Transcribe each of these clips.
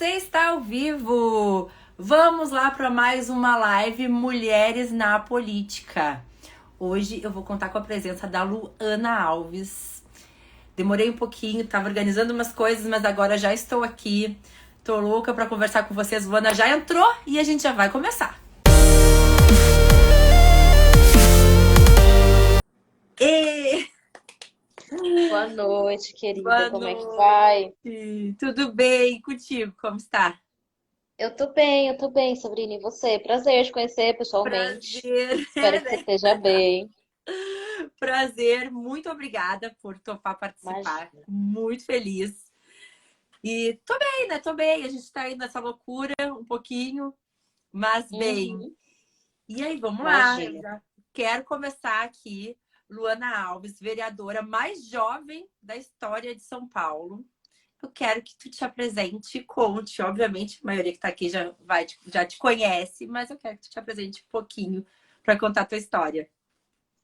Você está ao vivo! Vamos lá para mais uma live Mulheres na Política. Hoje eu vou contar com a presença da Luana Alves. Demorei um pouquinho, estava organizando umas coisas, mas agora já estou aqui. Tô louca para conversar com vocês. Luana já entrou e a gente já vai começar. E... Boa noite, querida. Boa Como é que vai? noite! Tudo bem? E contigo? Como está? Eu tô bem, Sabrina. E você? Prazer te conhecer pessoalmente. Prazer, Espero que você né? esteja bem. Prazer, muito obrigada por topar participar. Imagina. Muito feliz. E tô bem, né? Tô bem. A gente tá aí nessa loucura um pouquinho, mas bem. Uhum, E aí, vamos lá. Eu imagina. já quero começar aqui. Luana Alves, vereadora mais jovem da história de São Paulo. Eu quero que tu te apresente e conte. Obviamente, a maioria que tá aqui já te conhece, mas eu quero que tu te apresente um pouquinho para contar a tua história.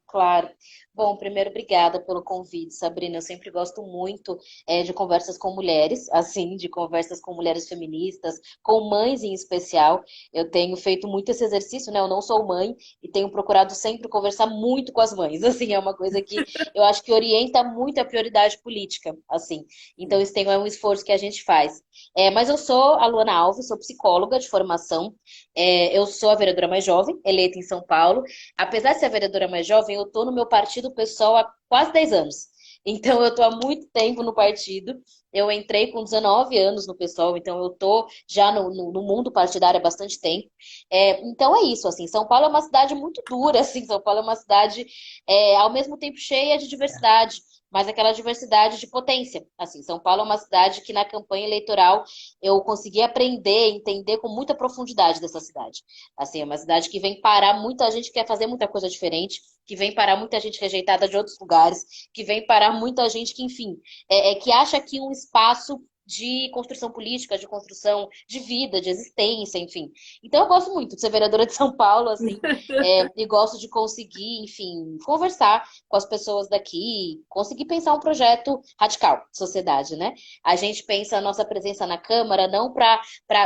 Claro. Bom, primeiro, obrigada pelo convite, Sabrina. Eu sempre gosto muito de conversas com mulheres, assim, de conversas com mulheres feministas, com mães em especial. Eu tenho feito muito esse exercício, né? Eu não sou mãe e tenho procurado sempre conversar muito com as mães. Assim, é uma coisa que eu acho que orienta muito a prioridade política, assim. Então, isso é um esforço que a gente faz. Mas eu sou a Luana Alves, sou psicóloga de formação. Eu sou a vereadora mais jovem, eleita em São Paulo. Apesar de ser a vereadora mais jovem, eu tô no meu partido pessoal há quase 10 anos. Então, eu tô há muito tempo no partido. Eu entrei com 19 anos no pessoal, então eu tô já no mundo partidário há bastante tempo. Então é isso, assim, São Paulo é uma cidade muito dura, assim, São Paulo é uma cidade ao mesmo tempo cheia de diversidade, mas aquela diversidade de potência. Assim, São Paulo é uma cidade que na campanha eleitoral eu consegui aprender, entender com muita profundidade dessa cidade. Assim, é uma cidade que vem parar muita gente que quer fazer muita coisa diferente, que vem parar muita gente rejeitada de outros lugares, que vem parar muita gente que, enfim, que acha aqui um espaço de construção política, de construção de vida, de existência, enfim. Então eu gosto muito de ser vereadora de São Paulo, assim, e gosto de conseguir, enfim, conversar com as pessoas daqui, conseguir pensar um projeto radical de sociedade, né? A gente pensa a nossa presença na Câmara não para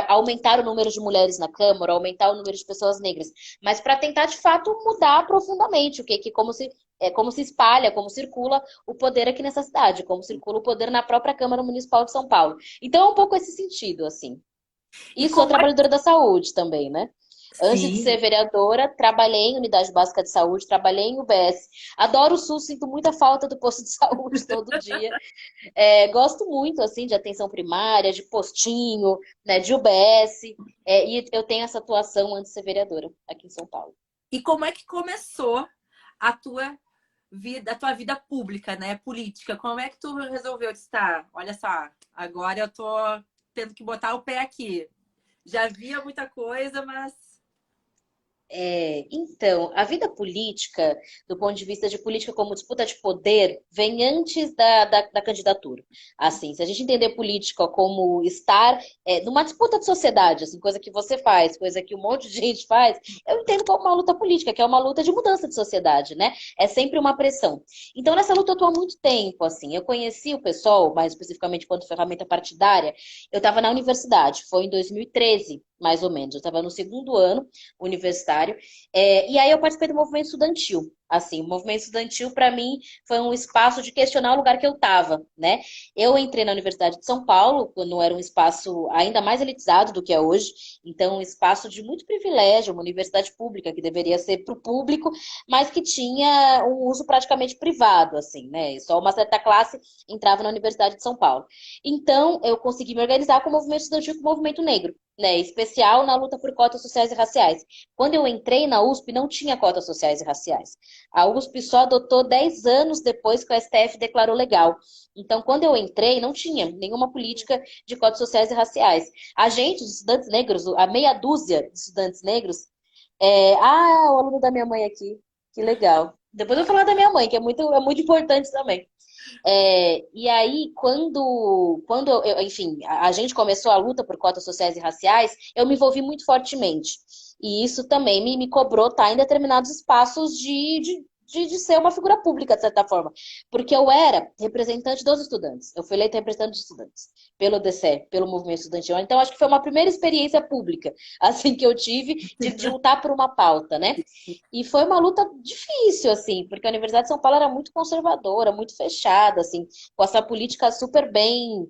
aumentar o número de mulheres na Câmara, aumentar o número de pessoas negras, mas para tentar de fato mudar profundamente o que como se espalha, como circula o poder aqui nessa cidade, como circula o poder na própria Câmara Municipal de São Paulo. Então é um pouco esse sentido, assim. E E sou como é trabalhadora da saúde também, né? Antes de ser Sim. vereadora, trabalhei em unidade básica de saúde, trabalhei em UBS. Adoro o SUS, sinto muita falta do posto de saúde todo dia. Gosto muito, assim, de atenção primária, de postinho, né, de UBS. E eu tenho essa atuação antes de ser vereadora aqui em São Paulo. E como é que começou a tua vida pública, né? Política? Como é que tu resolveu estar? Olha só, agora eu tô tendo que botar o pé aqui. Já via muita coisa, mas Então, a vida política, do ponto de vista de política como disputa de poder, vem antes da candidatura. Assim, se a gente entender política como estar numa disputa de sociedade, assim, coisa que você faz, coisa que um monte de gente faz, eu entendo como uma luta política, que é uma luta de mudança de sociedade, né? É sempre uma pressão. Então, nessa luta eu estou há muito tempo, assim. Eu conheci o PSOL, mais especificamente quanto ferramenta partidária, eu estava na universidade, foi em 2013, mais ou menos. Eu estava no segundo ano universitário. E aí eu participei do movimento estudantil. Assim, o movimento estudantil, para mim, foi um espaço de questionar o lugar que eu estava, né? Eu entrei na Universidade de São Paulo, quando era um espaço ainda mais elitizado do que é hoje, então um espaço de muito privilégio, uma universidade pública que deveria ser para o público, mas que tinha um uso praticamente privado, assim, né? Só uma certa classe entrava na Universidade de São Paulo. Então, eu consegui me organizar com o movimento estudantil, com o movimento negro, né? Especial na luta por cotas sociais e raciais. Quando eu entrei na USP, não tinha cotas sociais e raciais. A USP só adotou 10 anos depois que o STF declarou legal. Então, quando eu entrei, não tinha nenhuma política de cotas sociais e raciais. A gente, os estudantes negros, a meia dúzia de estudantes negros, o aluno da minha mãe aqui, que legal. Depois eu vou falar da minha mãe, que é muito importante também. E aí, quando enfim, a gente começou a luta por cotas sociais e raciais, eu me envolvi muito fortemente. E isso também me cobrou estar em determinados espaços de ser uma figura pública, de certa forma. Porque eu era representante dos estudantes. Eu fui eleita representante de estudantes pelo DCE, pelo movimento estudantil. Então, acho que foi uma primeira experiência pública, assim, que eu tive de lutar por uma pauta, né? E foi uma luta difícil, assim, porque a Universidade de São Paulo era muito conservadora, muito fechada, assim, com essa política super bem,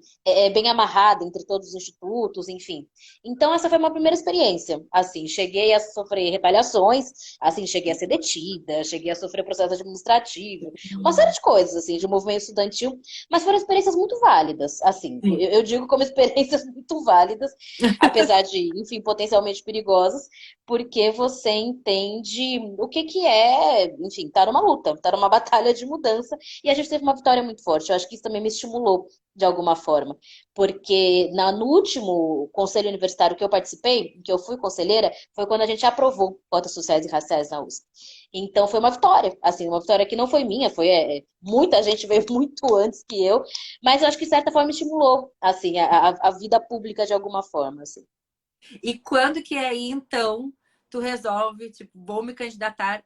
bem amarrada entre todos os institutos, enfim. Então, essa foi uma primeira experiência, assim, cheguei a sofrer retaliações, assim, cheguei a ser detida, cheguei a sofrer processo administrativo, uma série de coisas, assim, de movimento estudantil, mas foram experiências muito válidas, assim, Sim. eu digo como experiências muito válidas, apesar de, enfim, potencialmente perigosas, porque você entende o que que é, enfim, tá numa luta, tá numa batalha de mudança, e a gente teve uma vitória muito forte. Eu acho que isso também me estimulou de alguma forma, porque no último conselho universitário que eu participei, que eu fui conselheira, foi quando a gente aprovou cotas sociais e raciais na USP. Então foi uma vitória, assim, uma vitória que não foi minha, foi muita gente veio muito antes que eu, mas eu acho que de certa forma estimulou, assim, a vida pública de alguma forma, assim. E quando que aí, então, tu resolve, tipo, vou me candidatar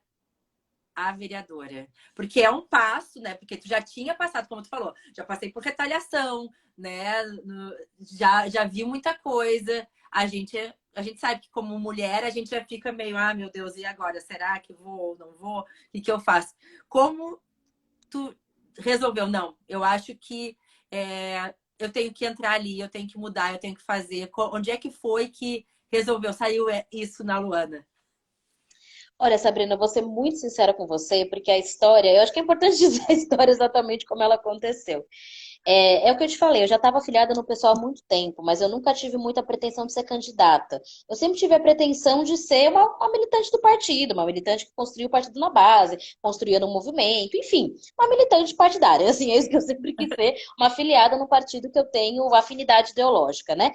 a vereadora? Porque é um passo, né? Porque tu já tinha passado, como tu falou, já passei por retaliação, né? Já vi muita coisa. A gente sabe que como mulher a gente já fica meio, ah, meu Deus, e agora? Será que vou ou não vou? O que que eu faço? Como tu resolveu? Não, eu acho que eu tenho que entrar ali, eu tenho que mudar, eu tenho que fazer. Onde é que foi que resolveu? Saiu isso na Luana? Olha, Sabrina, eu vou ser muito sincera com você, porque a história, eu acho que é importante dizer a história exatamente como ela aconteceu. É o que eu te falei, eu já estava afiliada no pessoal há muito tempo, mas eu nunca tive muita pretensão de ser candidata. Eu sempre tive a pretensão de ser uma militante do partido, uma militante que construiu o partido na base, construía um movimento, enfim, uma militante partidária. Assim, é isso que eu sempre quis ser, uma afiliada no partido que eu tenho afinidade ideológica, né?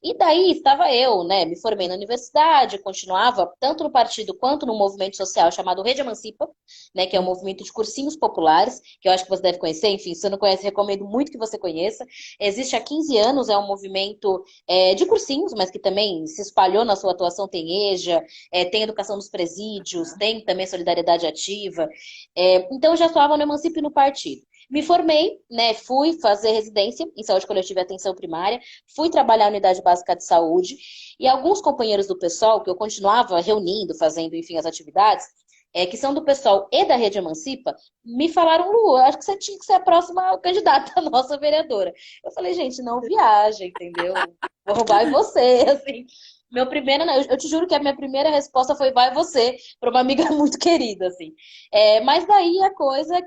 E daí estava eu, né? Me formei na universidade, continuava tanto no partido quanto no movimento social chamado Rede Emancipa, né? Que é um movimento de cursinhos populares, que eu acho que você deve conhecer, enfim, se você não conhece, recomendo muito que você conheça. Existe há 15 anos, é um movimento de cursinhos, mas que também se espalhou na sua atuação, tem EJA, tem educação nos presídios, tem também solidariedade ativa. Então, eu já atuava no Emancipe no partido. Me formei, né? Fui fazer residência em saúde coletiva e atenção primária, fui trabalhar na unidade básica de saúde, e alguns companheiros do pessoal, que eu continuava reunindo, fazendo, enfim, as atividades, que são do pessoal e da Rede Emancipa, me falaram, Lu, acho que você tinha que ser a próxima candidata a nossa vereadora. Eu falei, gente, não viaja, entendeu? Vai você, assim. Meu primeiro, eu te juro que a minha primeira resposta foi vai você, para uma amiga muito querida, assim. Mas daí a coisa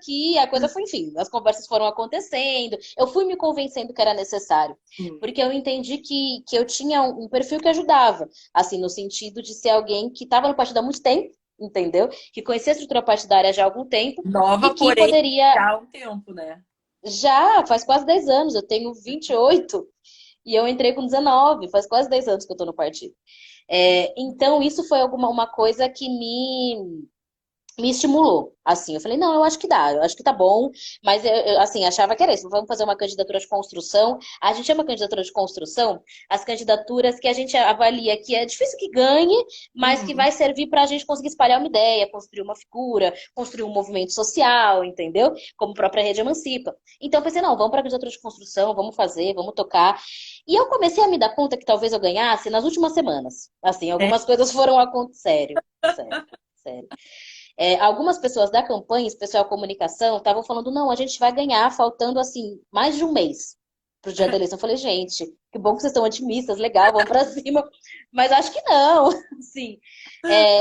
foi, enfim, as conversas foram acontecendo, eu fui me convencendo que era necessário, Sim. porque eu entendi que eu tinha um perfil que ajudava, assim, no sentido de ser alguém que estava no partido há muito tempo, entendeu? Que conhecia a estrutura partidária já há algum tempo e Nova, que porém, poderia. já há um tempo, né? Já faz quase 10 anos, eu tenho 28 e eu entrei com 19, faz quase 10 anos que eu estou no partido. Então, isso foi uma coisa que me estimulou, assim, eu falei, não, eu acho que dá, eu acho que tá bom, mas assim, achava que era isso, vamos fazer uma candidatura de construção, a gente chama candidatura de construção as candidaturas que a gente avalia que é difícil que ganhe, mas que Uhum. vai servir para a gente conseguir espalhar uma ideia, construir uma figura, construir um movimento social, entendeu? Como a própria Rede Emancipa. Então eu pensei, não, vamos para a candidatura de construção, vamos fazer, vamos tocar. E eu comecei a me dar conta que talvez eu ganhasse nas últimas semanas. Assim, É. algumas coisas foram acontecendo. Sério, sério, sério. Algumas pessoas da campanha, especial comunicação, estavam falando, não, a gente vai ganhar faltando, assim, mais de um mês pro dia da eleição. Eu falei, gente, que bom que vocês estão otimistas, legal, vamos pra cima. Mas acho que não, sim.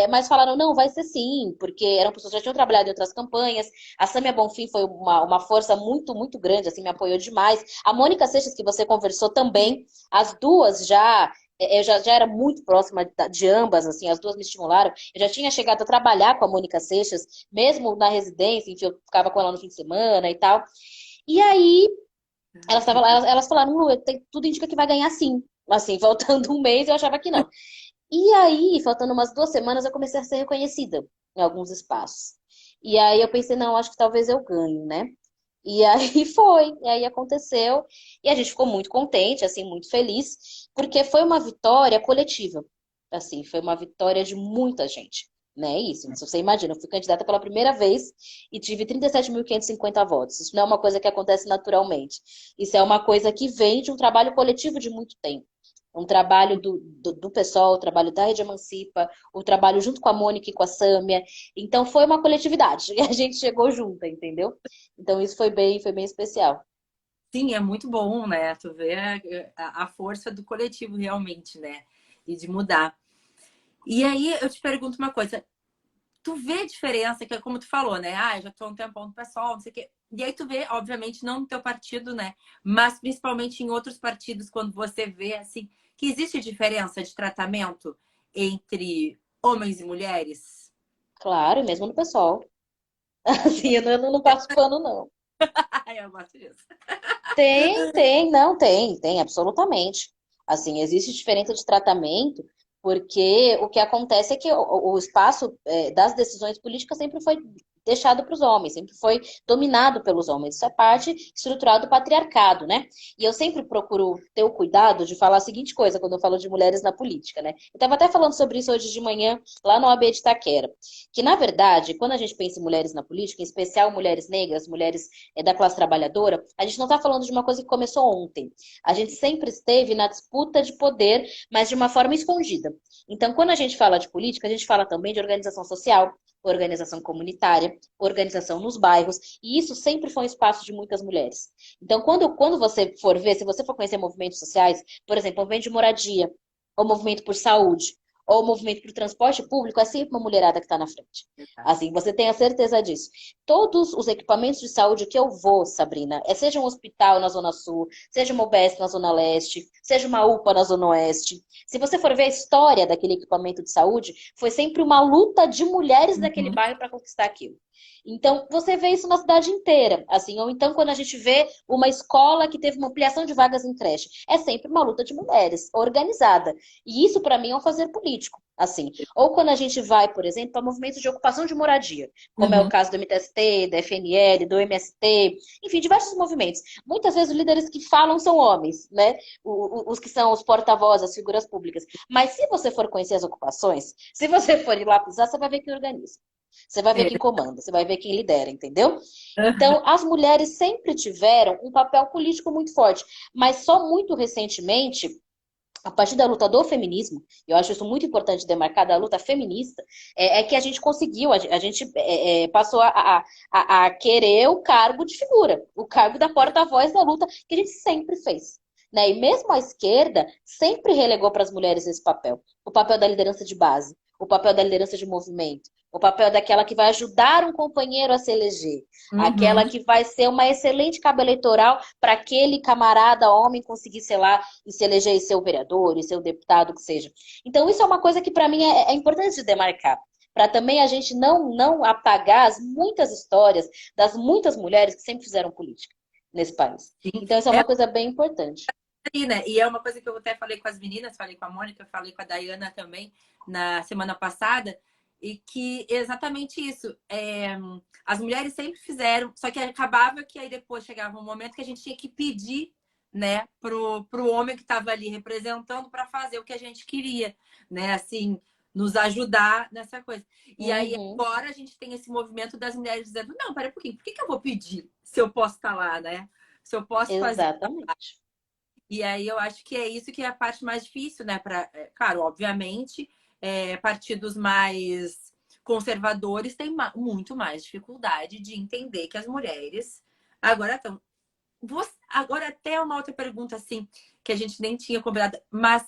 Mas falaram, não, vai ser sim, porque eram pessoas que já tinham trabalhado em outras campanhas. A Sâmia Bonfim foi uma força muito, muito grande, assim, me apoiou demais. A Mônica Seixas, que você conversou também, as duas já eu já era muito próxima de ambas, assim, as duas me estimularam. Eu já tinha chegado a trabalhar com a Mônica Seixas, mesmo na residência, enfim, eu ficava com ela no fim de semana e tal. E aí, elas falaram, Lu, tudo indica que vai ganhar sim. Assim, faltando um mês, eu achava que não. E aí, faltando umas 2 semanas, eu comecei a ser reconhecida em alguns espaços. E aí eu pensei, não, acho que talvez eu ganhe, né? E aí foi, e aí aconteceu, e a gente ficou muito contente, assim, muito feliz, porque foi uma vitória coletiva, assim, foi uma vitória de muita gente. né? Isso. Se você imagina, eu fui candidata pela primeira vez e tive 37.550 votos. Isso não é uma coisa que acontece naturalmente. Isso é uma coisa que vem de um trabalho coletivo de muito tempo. Um trabalho do PSOL, o trabalho da Rede Emancipa, o trabalho junto com a Mônica e com a Sâmia. Então foi uma coletividade e a gente chegou junta, entendeu? Então isso foi bem especial. Sim, é muito bom, né? Tu vê a força do coletivo realmente, né? E de mudar. E aí eu te pergunto uma coisa. Tu vê a diferença, que é como tu falou, né? Ah, eu já tô há um tempão no pessoal, não sei o quê. E aí tu vê, obviamente, não no teu partido, né? Mas principalmente em outros partidos, quando você vê, assim, que existe diferença de tratamento entre homens e mulheres. Claro, e mesmo no pessoal. Assim, eu não passo pano, não. Ai, eu gosto disso. Não, tem, absolutamente. Assim, existe diferença de tratamento, porque o que acontece é que o espaço das decisões políticas sempre foi deixado para os homens, sempre foi dominado pelos homens. Isso é parte estrutural do patriarcado, né? E eu sempre procuro ter o cuidado de falar a seguinte coisa quando eu falo de mulheres na política, né? Eu estava até falando sobre isso hoje de manhã lá no AB de Itaquera, que na verdade, quando a gente pensa em mulheres na política, em especial mulheres negras, mulheres da classe trabalhadora, a gente não está falando de uma coisa que começou ontem. A gente sempre esteve na disputa de poder, mas de uma forma escondida. Então, quando a gente fala de política, a gente fala também de organização social, organização comunitária, organização nos bairros, e isso sempre foi um espaço de muitas mulheres. Então, quando você for ver, se você for conhecer movimentos sociais, por exemplo, movimento de moradia, ou movimento por saúde, ou movimento por transporte público, é sempre uma mulherada que está na frente. Assim, você tem a certeza disso. Todos os equipamentos de saúde que eu vou, Sabrina, seja um hospital na Zona Sul, seja uma UBS na Zona Leste, seja uma UPA na Zona Oeste. Se você for ver a história daquele equipamento de saúde, foi sempre uma luta de mulheres daquele Uhum. bairro para conquistar aquilo. Então, você vê isso na cidade inteira, assim, ou então quando a gente vê uma escola que teve uma ampliação de vagas em creche, é sempre uma luta de mulheres, organizada. E isso, para mim, é um fazer político, assim. Ou quando a gente vai, por exemplo, para movimentos de ocupação de moradia, como é o Uhum. caso do MTST, da FNL, do MST, enfim, diversos movimentos. Muitas vezes os líderes que falam são homens, né? Os que são os porta-vozes, as figuras públicas. Mas se você for conhecer as ocupações, se você for ir lá pisar, você vai ver quem organiza. Você vai ver É. quem comanda, você vai ver quem lidera, entendeu? Então, as mulheres sempre tiveram um papel político muito forte, mas só muito recentemente a partir da luta do feminismo, eu acho isso muito importante demarcar, da luta feminista, é que a gente conseguiu, a gente passou a querer o cargo de figura, o cargo da porta-voz da luta, que a gente sempre fez. Né? E mesmo a esquerda sempre relegou para as mulheres esse papel. O papel da liderança de base, o papel da liderança de movimento, o papel daquela que vai ajudar um companheiro a se eleger, aquela Uhum. que vai ser uma excelente cabo eleitoral para aquele camarada homem conseguir, sei lá, e se eleger e ser o vereador, e ser o deputado, que seja. Então, isso é uma coisa que para mim é importante de demarcar. Para também a gente não apagar as muitas histórias das muitas mulheres que sempre fizeram política nesse país. Sim. Então, isso é É uma coisa bem importante. aí, né? E é uma coisa que eu até falei com as meninas, falei com a Mônica, falei com a Dayana também na semana passada, e que exatamente isso. As mulheres sempre fizeram, só que acabava que aí depois chegava um momento que a gente tinha que pedir, né, pro homem que estava ali representando para fazer o que a gente queria, né? Assim, nos ajudar nessa coisa. E aí Uhum, agora a gente tem esse movimento das mulheres dizendo, não, pera um pouquinho, por que eu vou pedir se eu posso estar lá, né? Se eu posso fazer. exatamente. E aí eu acho que é isso que é a parte mais difícil, né? Claro, obviamente, partidos mais conservadores têm muito mais dificuldade de entender que as mulheres agora estão. Agora até uma outra pergunta assim que a gente nem tinha combinado, mas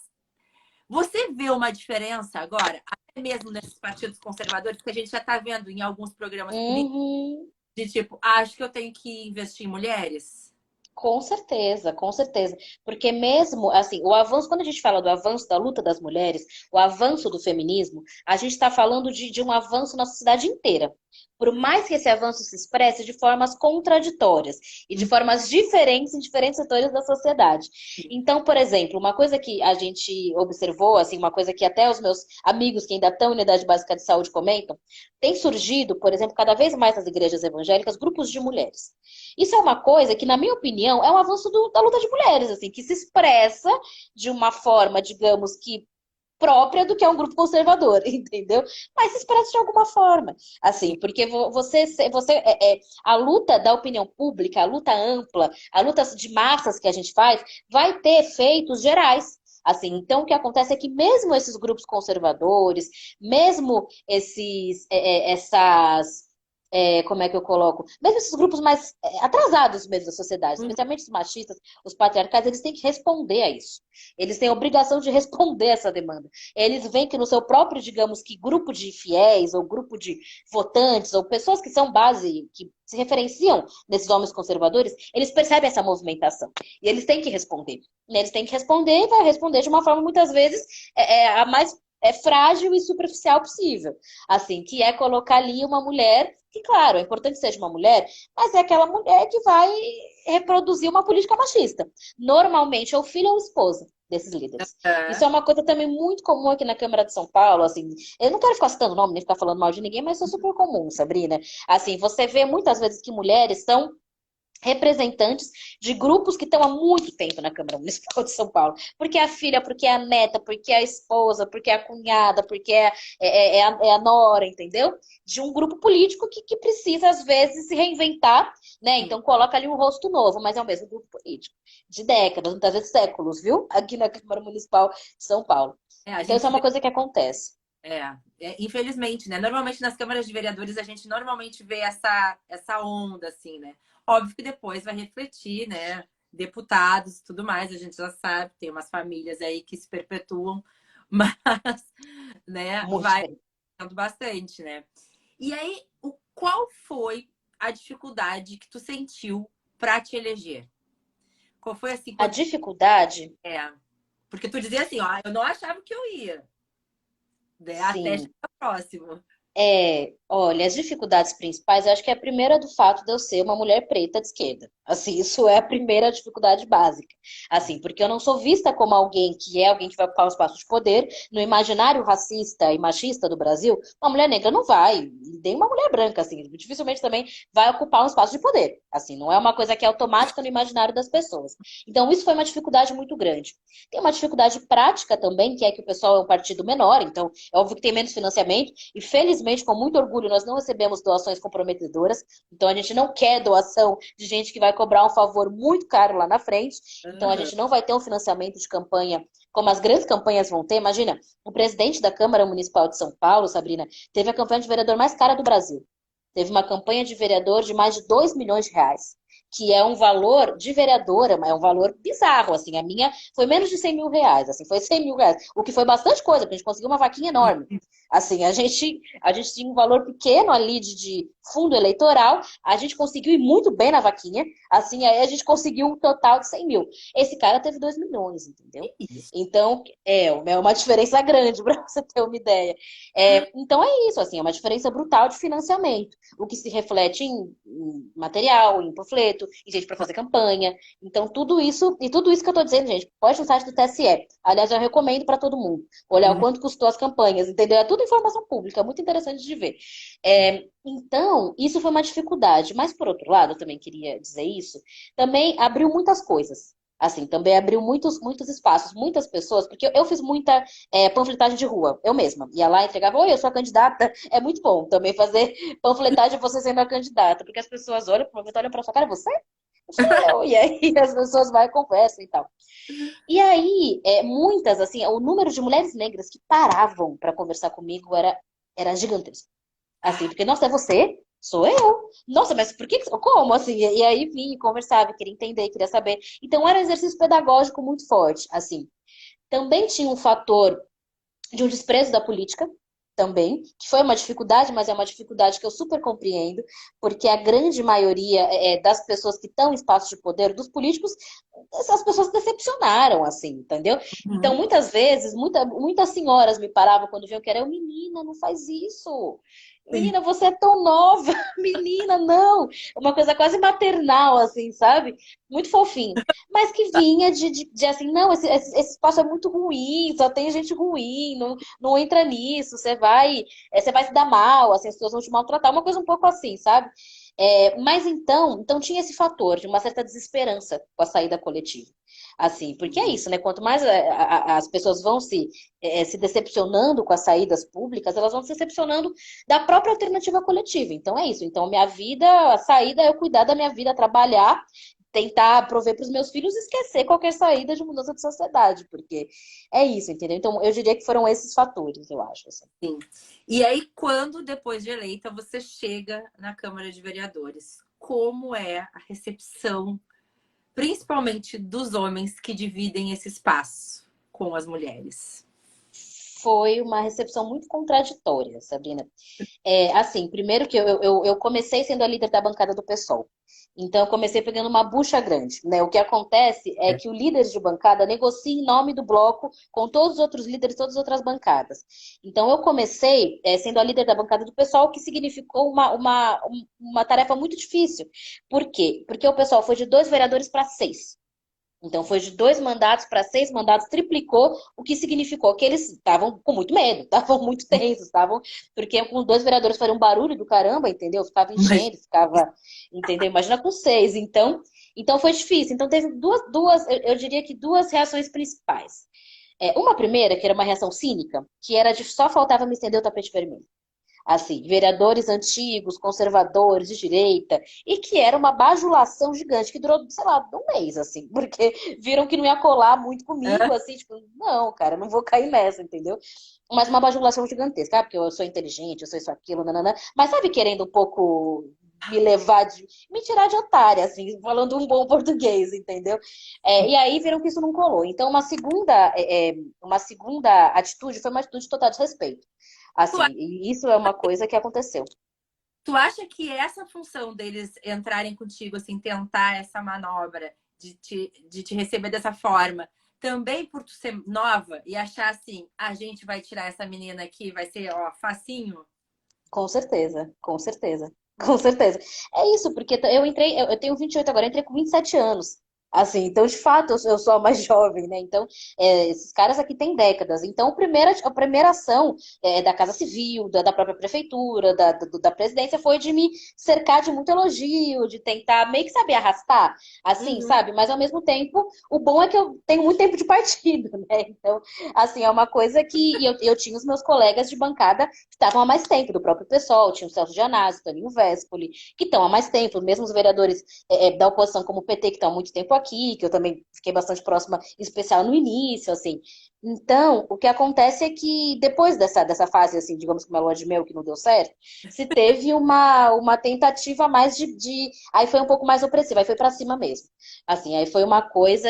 você vê uma diferença agora, até mesmo nesses partidos conservadores, que a gente já está vendo em alguns programas políticos, Uhum. de tipo, acho que eu tenho que investir em mulheres? Com certeza, com certeza. Porque mesmo assim, o avanço, quando a gente fala do avanço da luta das mulheres, o avanço do feminismo, a gente está falando de um avanço na sociedade inteira. Por mais que esse avanço se expresse de formas contraditórias e de formas diferentes em diferentes setores da sociedade. Então, por exemplo, uma coisa que a gente observou, assim, uma coisa que até os meus amigos que ainda estão em unidade básica de saúde comentam, tem surgido, por exemplo, cada vez mais nas igrejas evangélicas, grupos de mulheres. Isso é uma coisa que, na minha opinião, é um avanço da luta de mulheres, assim, que se expressa de uma forma, digamos que própria do que é um grupo conservador, entendeu? Mas se expressa de alguma forma, assim, porque a luta da opinião pública, a luta ampla, a luta de massas que a gente faz, vai ter efeitos gerais. Assim, então o que acontece é que mesmo esses grupos conservadores, mesmo como é que eu coloco? Mesmo esses grupos mais atrasados mesmo da sociedade, Uhum. especialmente os machistas, os patriarcais, eles têm que responder a isso. Eles têm a obrigação de responder a essa demanda. Eles veem que no seu próprio, digamos que grupo de fiéis, ou grupo de votantes, ou pessoas que são base, que se referenciam nesses homens conservadores, eles percebem essa movimentação. E eles têm que responder. Eles têm que responder e vai responder de uma forma, muitas vezes, a mais frágil e superficial possível. Assim, que é colocar ali uma mulher, que, claro, é importante que seja uma mulher, mas é aquela mulher que vai reproduzir uma política machista. Normalmente é o filho ou a esposa desses líderes. Isso é É. uma coisa também muito comum aqui na Câmara de São Paulo, assim, eu não quero ficar citando nome, nem ficar falando mal de ninguém, mas isso é super comum, Sabrina. Assim, você vê muitas vezes que mulheres são representantes de grupos que estão há muito tempo na Câmara Municipal de São Paulo. Porque é a filha, porque é a neta, porque é a esposa, porque é a cunhada, porque é a nora, entendeu? De um grupo político que precisa, às vezes, se reinventar, né? Sim. Então coloca ali um rosto novo, mas é o mesmo grupo político. De décadas, muitas vezes séculos, viu? Aqui na Câmara Municipal de São Paulo. A Então, isso é gente uma vê, coisa que acontece. infelizmente, né? Normalmente nas câmaras de vereadores a gente normalmente vê essa onda, assim, né? Óbvio que depois vai refletir, né? Deputados e tudo mais, a gente já sabe, tem umas famílias aí que se perpetuam, mas, né, Muito vai tempo. tendo bastante, né? E aí, qual foi a dificuldade que tu sentiu para te eleger? Qual foi assim, A quando dificuldade, é? Porque tu dizia assim, ó, eu não achava que eu ia, né? Até sim. chegar próximo. Olha, as dificuldades principais, eu acho que é a primeira do fato de eu ser uma mulher preta de esquerda. Assim, isso é a primeira dificuldade básica. Assim, porque eu não sou vista como alguém que é alguém que vai ocupar um espaço de poder. No imaginário racista e machista do Brasil, uma mulher negra não vai, e nem uma mulher branca, assim, dificilmente também vai ocupar um espaço de poder. Assim, não é uma coisa que é automática no imaginário das pessoas. Então, isso foi uma dificuldade muito grande. Tem uma dificuldade prática também, que é que o pessoal é um partido menor, então é óbvio que tem menos financiamento, e felizmente, com muito orgulho, nós não recebemos doações comprometedoras. Então a gente não quer doação de gente que vai cobrar um favor muito caro lá na frente. Então a Uhum. gente não vai ter um financiamento de campanha como as grandes campanhas vão ter. Imagina, o presidente da Câmara Municipal de São Paulo, Sabrina, teve a campanha de vereador mais cara do Brasil. Teve uma campanha de vereador de mais de R$ 2 milhões, que é um valor de vereadora, mas é um valor bizarro, assim, a minha foi menos de R$ 100 mil, assim, foi R$ 100 mil, o que foi bastante coisa, porque a gente conseguiu uma vaquinha enorme. Assim, a gente tinha um valor pequeno ali de fundo eleitoral, a gente conseguiu ir muito bem na vaquinha, assim, aí a gente conseguiu um total de 100 mil. Esse cara teve 2 milhões, entendeu? Isso. Então, é uma diferença grande, para você ter uma ideia. Então é isso, assim, é uma diferença brutal de financiamento, o que se reflete em material, em panfleto, em gente para fazer campanha. Então, tudo isso que eu tô dizendo, gente, pode no site do TSE. Aliás, eu recomendo para todo mundo olhar o Uhum. quanto custou as campanhas, entendeu? É tudo informação pública, muito interessante de ver. Então, isso foi uma dificuldade. Mas, por outro lado, eu também queria dizer isso, também abriu muitas coisas. Assim, também abriu muitos, muitos espaços, muitas pessoas, porque eu fiz muita panfletagem de rua, eu mesma. Ia lá e entregava, oi, eu sou a candidata. É muito bom também fazer panfletagem você sendo a candidata, porque as pessoas olham, olham para sua cara, você? Sou eu. E aí as pessoas vão e conversam e tal. E aí, muitas, assim, o número de mulheres negras que paravam para conversar comigo era gigantesco. Assim, porque, nossa, é você? Sou eu. Nossa, mas por que? Como assim? E aí vim, conversava, queria entender, queria saber. Então era um exercício pedagógico muito forte, assim. Também tinha um fator de um desprezo da política, também, que foi uma dificuldade, mas é uma dificuldade que eu super compreendo, porque a grande maioria das pessoas que estão em espaços de poder, dos políticos, essas pessoas decepcionaram, assim, entendeu? Então, Uhum. muitas vezes, muitas senhoras me paravam quando viam que era eu, menina, não faz isso. Sim. Menina, você é tão nova, menina, não. Uma coisa quase maternal, assim, sabe? Muito fofinho. Mas que vinha de assim, não, esse espaço é muito ruim, só tem gente ruim, não entra nisso, você vai se dar mal, assim, as pessoas vão te maltratar, uma coisa um pouco assim, sabe? Mas então tinha esse fator de uma certa desesperança com a saída coletiva. Assim, porque é isso, né? Quanto mais as pessoas vão se decepcionando com as saídas públicas, elas vão se decepcionando da própria alternativa coletiva. Então é isso. Então, minha vida, a saída é eu cuidar da minha vida, trabalhar, tentar prover para os meus filhos e esquecer qualquer saída de mudança de sociedade, porque é isso, entendeu? Então, eu diria que foram esses fatores, eu acho. Assim. Sim. E aí, quando depois de eleita, você chega na Câmara de Vereadores, como é a recepção, principalmente dos homens que dividem esse espaço com as mulheres? Foi uma recepção muito contraditória, Sabrina. Assim, primeiro que eu comecei sendo a líder da bancada do PSOL. Então, eu comecei pegando uma bucha grande, né? O que acontece é que o líder de bancada negocia em nome do bloco com todos os outros líderes, todas as outras bancadas. Então, eu comecei sendo a líder da bancada do PSOL, o que significou uma tarefa muito difícil. Por quê? Porque o PSOL foi de 2 vereadores para 6. Então, foi de 2 mandatos para 6 mandatos, triplicou, o que significou que eles estavam com muito medo, estavam muito tensos, estavam, porque com 2 vereadores faria um barulho do caramba, entendeu? Ficava Mas enchendo, ficava, entendeu? Imagina com 6. Então foi difícil. Então, teve eu diria que 2 reações principais. Uma primeira, que era uma reação cínica, que era de só faltava me estender o tapete vermelho assim, vereadores antigos, conservadores de direita, e que era uma bajulação gigante, que durou, sei lá, um mês, assim, porque viram que não ia colar muito comigo, assim, tipo, não, cara, não vou cair nessa, entendeu? Mas uma bajulação gigantesca, porque eu sou inteligente, eu sou isso, aquilo, nananã, mas sabe, querendo um pouco me tirar de otária, assim, falando um bom português, entendeu? E aí viram que isso não colou. Então, uma segunda atitude foi uma atitude de total desrespeito. tu, Assim, e isso é uma coisa que aconteceu. tu acha que essa função deles entrarem contigo, assim, tentar essa manobra de te receber dessa forma, também por tu ser nova e achar assim, a gente vai tirar essa menina aqui, vai ser, ó, facinho? Com certeza, com certeza, com certeza. É isso, porque eu entrei, eu tenho 28 agora, eu entrei com 27 anos. Assim, então, de fato, eu sou a mais jovem, né? Então, esses caras aqui têm décadas. Então, a primeira ação da Casa Civil, da própria prefeitura, da presidência, foi de me cercar de muito elogio, de tentar meio que saber arrastar, assim, Uhum. sabe? Mas, ao mesmo tempo, o bom é que eu tenho muito tempo de partido, né? Então, assim, é uma coisa que eu tinha os meus colegas de bancada que estavam há mais tempo, do próprio PSOL, tinha o Celso Gianazzi, Toninho Vespoli, que estão há mais tempo, mesmo os vereadores da oposição como o PT, que estão há muito tempo aqui, que eu também fiquei bastante próxima, em especial no início, assim. Então, o que acontece é que depois dessa fase, assim, digamos que uma lua de mel que não deu certo, se teve uma tentativa mais aí foi um pouco mais opressiva, aí foi pra cima mesmo. Assim, aí foi uma coisa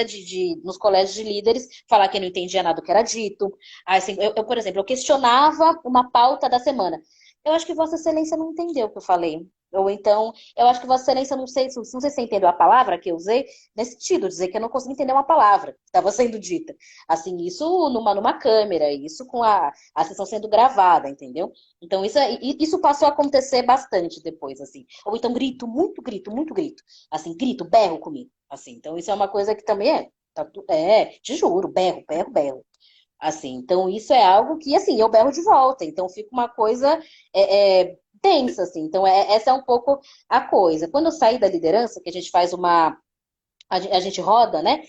nos colégios de líderes, falar que eu não entendia nada do que era dito. Aí, assim, por exemplo, eu questionava uma pauta da semana. Eu acho que Vossa Excelência não entendeu o que eu falei. Ou então, eu acho que Vossa Excelência, não sei se você entendeu a palavra que eu usei, nesse sentido, dizer que eu não consegui entender uma palavra que estava sendo dita. Assim, isso numa câmera, isso com a sessão sendo gravada, entendeu? Então, isso passou a acontecer bastante depois, assim. Ou então, grito, muito grito. Assim, grito, berro comigo. Assim, então, isso é uma coisa que também te juro, berro, berro, berro. Assim, então isso é algo que, assim, eu berro de volta. Então fica uma coisa tensa, assim. Então essa é um pouco a coisa. Quando eu saí da liderança, que a gente faz a gente roda, né?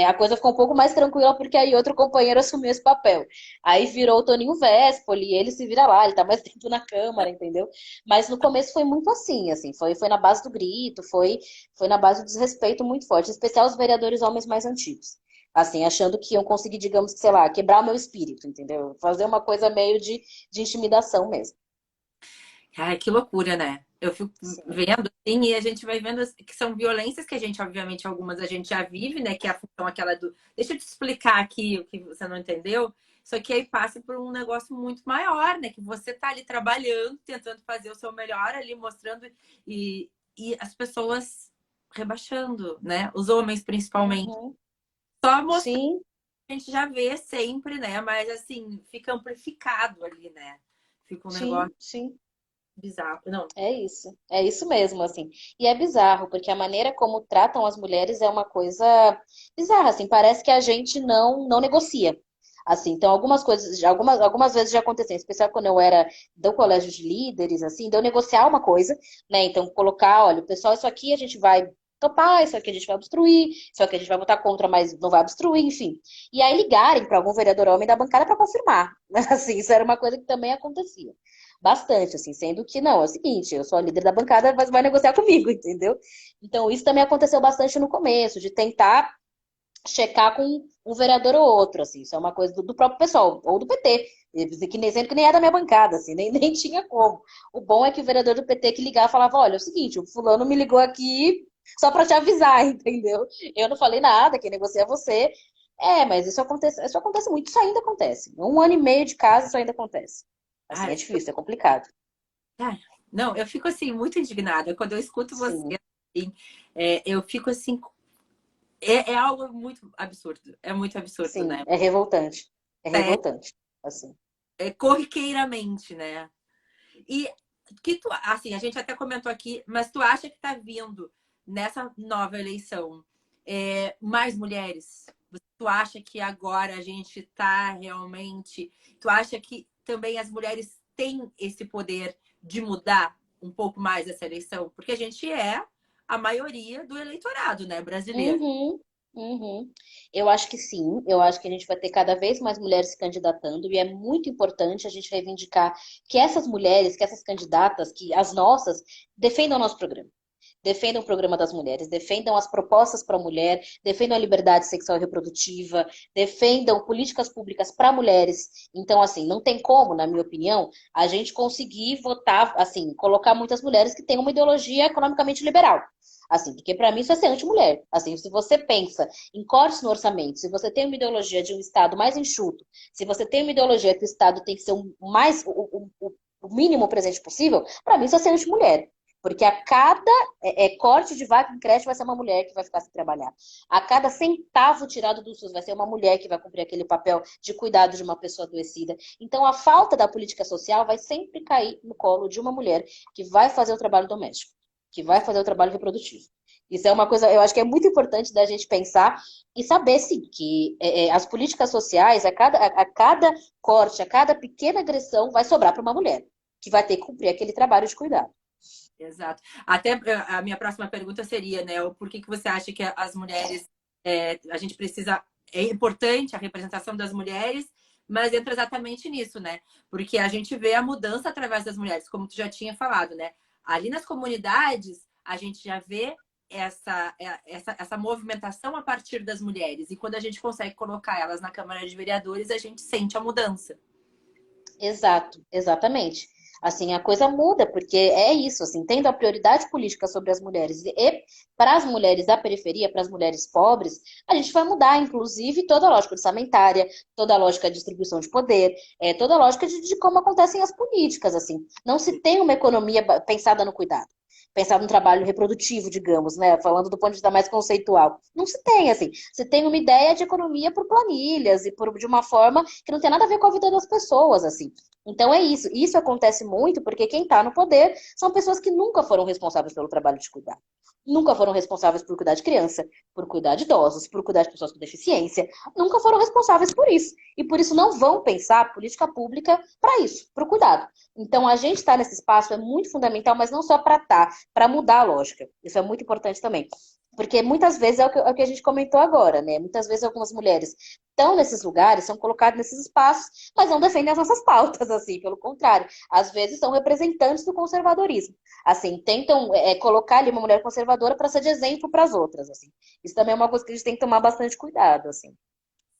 A coisa ficou um pouco mais tranquila porque aí outro companheiro assumiu esse papel. Aí virou o Toninho Vespoli, ele se vira lá, ele tá mais tempo na Câmara, entendeu? Mas no começo foi muito assim, foi na base do grito, foi na base do desrespeito muito forte, em especial os vereadores homens mais antigos. Assim, achando que iam conseguir, digamos que, sei lá, quebrar o meu espírito, entendeu? Fazer uma coisa meio de intimidação mesmo. Ai, que loucura, né? Eu fico Sim. vendo, assim, e a gente vai vendo que são violências que a gente, obviamente, algumas a gente já vive, né? Que é a função aquela do. Deixa eu te explicar aqui o que você não entendeu. Só que aí passa por um negócio muito maior, né? Que você tá ali trabalhando, tentando fazer o seu melhor ali, mostrando, e as pessoas rebaixando, né? Os homens, principalmente. Uhum. Só mostrando, Sim, a gente já vê sempre, né? Mas assim, fica amplificado ali, né? Fica um negócio sim, sim. bizarro. Não, É isso mesmo, assim. E é bizarro, porque a maneira como tratam as mulheres é uma coisa bizarra, assim, parece que a gente não negocia. Assim, então algumas coisas, algumas vezes já aconteceu, em especial quando eu era do colégio de líderes, assim, de eu negociar uma coisa, né? Então colocar, olha, pessoal, isso aqui a gente vai topar, isso aqui a gente vai obstruir, isso aqui a gente vai votar contra, mas não vai obstruir, enfim. E aí ligarem para algum vereador homem da bancada para confirmar. Assim, isso era uma coisa que também acontecia. Bastante, assim, sendo que não, é o seguinte, eu sou a líder da bancada, mas vai negociar comigo, entendeu? Então, isso também aconteceu bastante no começo, de tentar checar com um vereador ou outro, assim. Isso é uma coisa do próprio pessoal, ou do PT. Que nem, sendo que nem é da minha bancada, assim, nem tinha como. O bom é que o vereador do PT que ligava falava, olha, é o seguinte, o fulano me ligou aqui só para te avisar, entendeu? Eu não falei nada, quem negocia é você. É, mas isso acontece muito, isso ainda acontece. 1 ano e meio de casa, isso ainda acontece. Assim, Ah, é difícil, é complicado. cara, não, eu fico assim, muito indignada. Quando eu escuto você, Sim, assim, eu fico assim. É algo muito absurdo. É muito absurdo, sim, né? é revoltante. É É, revoltante, assim. é corriqueiramente, né? E que tu, assim, a gente até comentou aqui, mas tu acha que tá vindo nessa nova eleição mais mulheres? Tu acha que agora a gente tá realmente. Tu acha que também as mulheres têm esse poder de mudar um pouco mais essa eleição? Porque a gente é a maioria do eleitorado, né, brasileiro. Uhum, uhum. Eu acho que sim, eu acho que a gente vai ter cada vez mais mulheres se candidatando e é muito importante a gente reivindicar que essas mulheres, que essas candidatas, que as nossas, defendam o nosso programa. Defendam o programa das mulheres, defendam as propostas para a mulher, defendam a liberdade sexual e reprodutiva, defendam políticas públicas para mulheres. Então, assim, não tem como, na minha opinião, a gente conseguir votar, assim, colocar muitas mulheres que têm uma ideologia economicamente liberal. Assim, porque para mim isso é ser anti-mulher. Assim, se você pensa em cortes no orçamento, se você tem uma ideologia de um Estado mais enxuto, se você tem uma ideologia que o Estado tem que ser o mínimo presente possível, para mim isso é ser anti-mulher. Porque a cada corte de vaca em creche vai ser uma mulher que vai ficar sem trabalhar. A cada centavo tirado do SUS vai ser uma mulher que vai cumprir aquele papel de cuidado de uma pessoa adoecida. Então, a falta da política social vai sempre cair no colo de uma mulher que vai fazer o trabalho doméstico, que vai fazer o trabalho reprodutivo. Isso é uma coisa, eu acho que é muito importante da gente pensar e saber, sim, que as políticas sociais, a cada corte, a cada pequena agressão, vai sobrar para uma mulher, que vai ter que cumprir aquele trabalho de cuidado. Exato. Até a minha próxima pergunta seria, né, o porquê que você acha que as mulheres, a gente precisa, é importante a representação das mulheres, mas entra exatamente nisso, né? Porque a gente vê a mudança através das mulheres, como tu já tinha falado, né? Ali nas comunidades, a gente já vê essa movimentação a partir das mulheres. E quando a gente consegue colocar elas na Câmara de Vereadores, a gente sente a mudança. Exato, exatamente. Assim, a coisa muda, porque é isso, assim, tendo a prioridade política sobre as mulheres e para as mulheres da periferia, para as mulheres pobres, a gente vai mudar, inclusive, toda a lógica orçamentária, toda a lógica de distribuição de poder, toda a lógica de como acontecem as políticas, assim. Não se tem uma economia pensada no cuidado. Pensar no trabalho reprodutivo, digamos, né? Falando do ponto de vista mais conceitual. Não se tem, assim. Se tem uma ideia de economia por planilhas e de uma forma que não tem nada a ver com a vida das pessoas, assim. Então é isso. Isso acontece muito porque quem está no poder são pessoas que nunca foram responsáveis pelo trabalho de cuidar. Nunca foram responsáveis por cuidar de criança, por cuidar de idosos, por cuidar de pessoas com deficiência. Nunca foram responsáveis por isso. E por isso não vão pensar política pública para isso, para o cuidado. Então a gente estar nesse espaço é muito fundamental, mas não só para estar, para mudar a lógica. Isso é muito importante também. Porque muitas vezes é o que a gente comentou agora, né? Muitas vezes algumas mulheres estão nesses lugares, são colocadas nesses espaços, mas não defendem as nossas pautas, assim, pelo contrário. Às vezes são representantes do conservadorismo. Assim, tentam colocar ali uma mulher conservadora para ser de exemplo para as outras, assim. Isso também é uma coisa que a gente tem que tomar bastante cuidado, assim.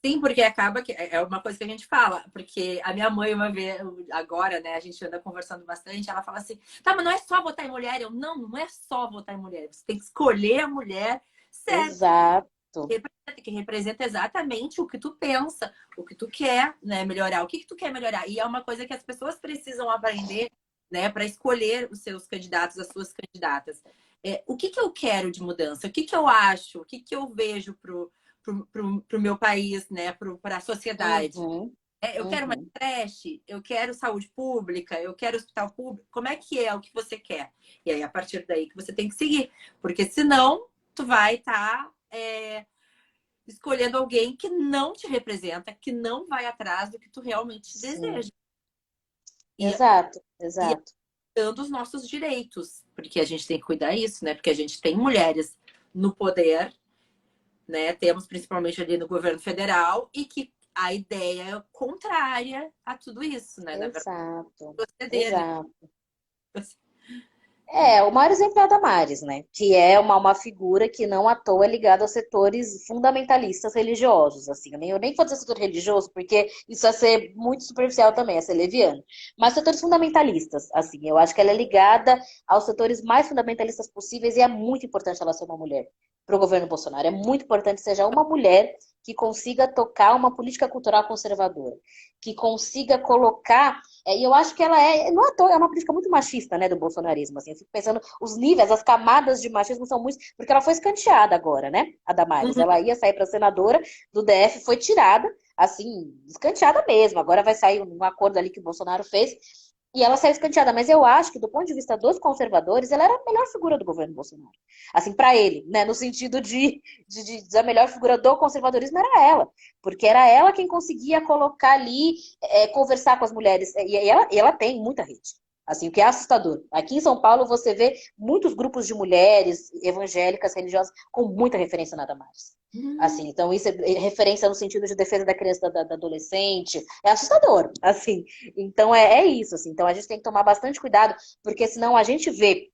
Sim, porque acaba que é uma coisa que a gente fala, porque a minha mãe uma vez, agora, né, a gente anda conversando bastante, ela fala assim, tá, mas não é só votar em mulher? Eu, não é só votar em mulher, você tem que escolher a mulher certa, Exato. que representa exatamente o que tu pensa, o que tu quer, né, melhorar, o que tu quer melhorar. E é uma coisa que as pessoas precisam aprender, né, para escolher os seus candidatos, as suas candidatas. O que eu quero de mudança? O que eu acho? O que eu vejo pro meu país, né, para a sociedade? Uhum, Eu quero mais uhum. creche, eu quero saúde pública, eu quero hospital público. Como é que é o que você quer? E aí, a partir daí que você tem que seguir. Porque senão, tu vai estar escolhendo alguém que não te representa, que não vai atrás do que tu realmente Sim. deseja. E, Exato, e exato. dando os nossos direitos. Porque a gente tem que cuidar disso, né? Porque a gente tem mulheres no poder, né? Temos principalmente ali no governo federal, e que a ideia é contrária a tudo isso, né? Na verdade, Exato, proceder ali. exato. O maior exemplo é a Damares, né? Que é uma figura que não à toa é ligada aos setores fundamentalistas religiosos, assim. Eu nem vou dizer setor religioso, porque isso é ser muito superficial também, é ser leviano. Mas setores fundamentalistas, assim. Eu acho que ela é ligada aos setores mais fundamentalistas possíveis e é muito importante ela ser uma mulher para o governo Bolsonaro. É muito importante que seja uma mulher que consiga tocar uma política cultural conservadora, que consiga colocar e eu acho que ela não à toa, é uma política muito machista, né, do bolsonarismo, assim, eu fico pensando, os níveis, as camadas de machismo são muito, porque ela foi escanteada agora, né, a Damares, Uhum. ela ia sair para senadora do DF, foi tirada, assim, escanteada mesmo, agora vai sair um acordo ali que o Bolsonaro fez, e ela saiu escanteada, mas eu acho que do ponto de vista dos conservadores, ela era a melhor figura do governo Bolsonaro, assim, para ele, né, no sentido da melhor figura do conservadorismo era ela, porque era ela quem conseguia colocar ali conversar com as mulheres. E ela tem muita rede. Assim, o que é assustador. Aqui em São Paulo você vê muitos grupos de mulheres evangélicas, religiosas, com muita referência na Damares. Assim, então isso é referência no sentido de defesa da criança, da adolescente, é assustador, assim. Então é isso, assim. Então a gente tem que tomar bastante cuidado, porque senão a gente vê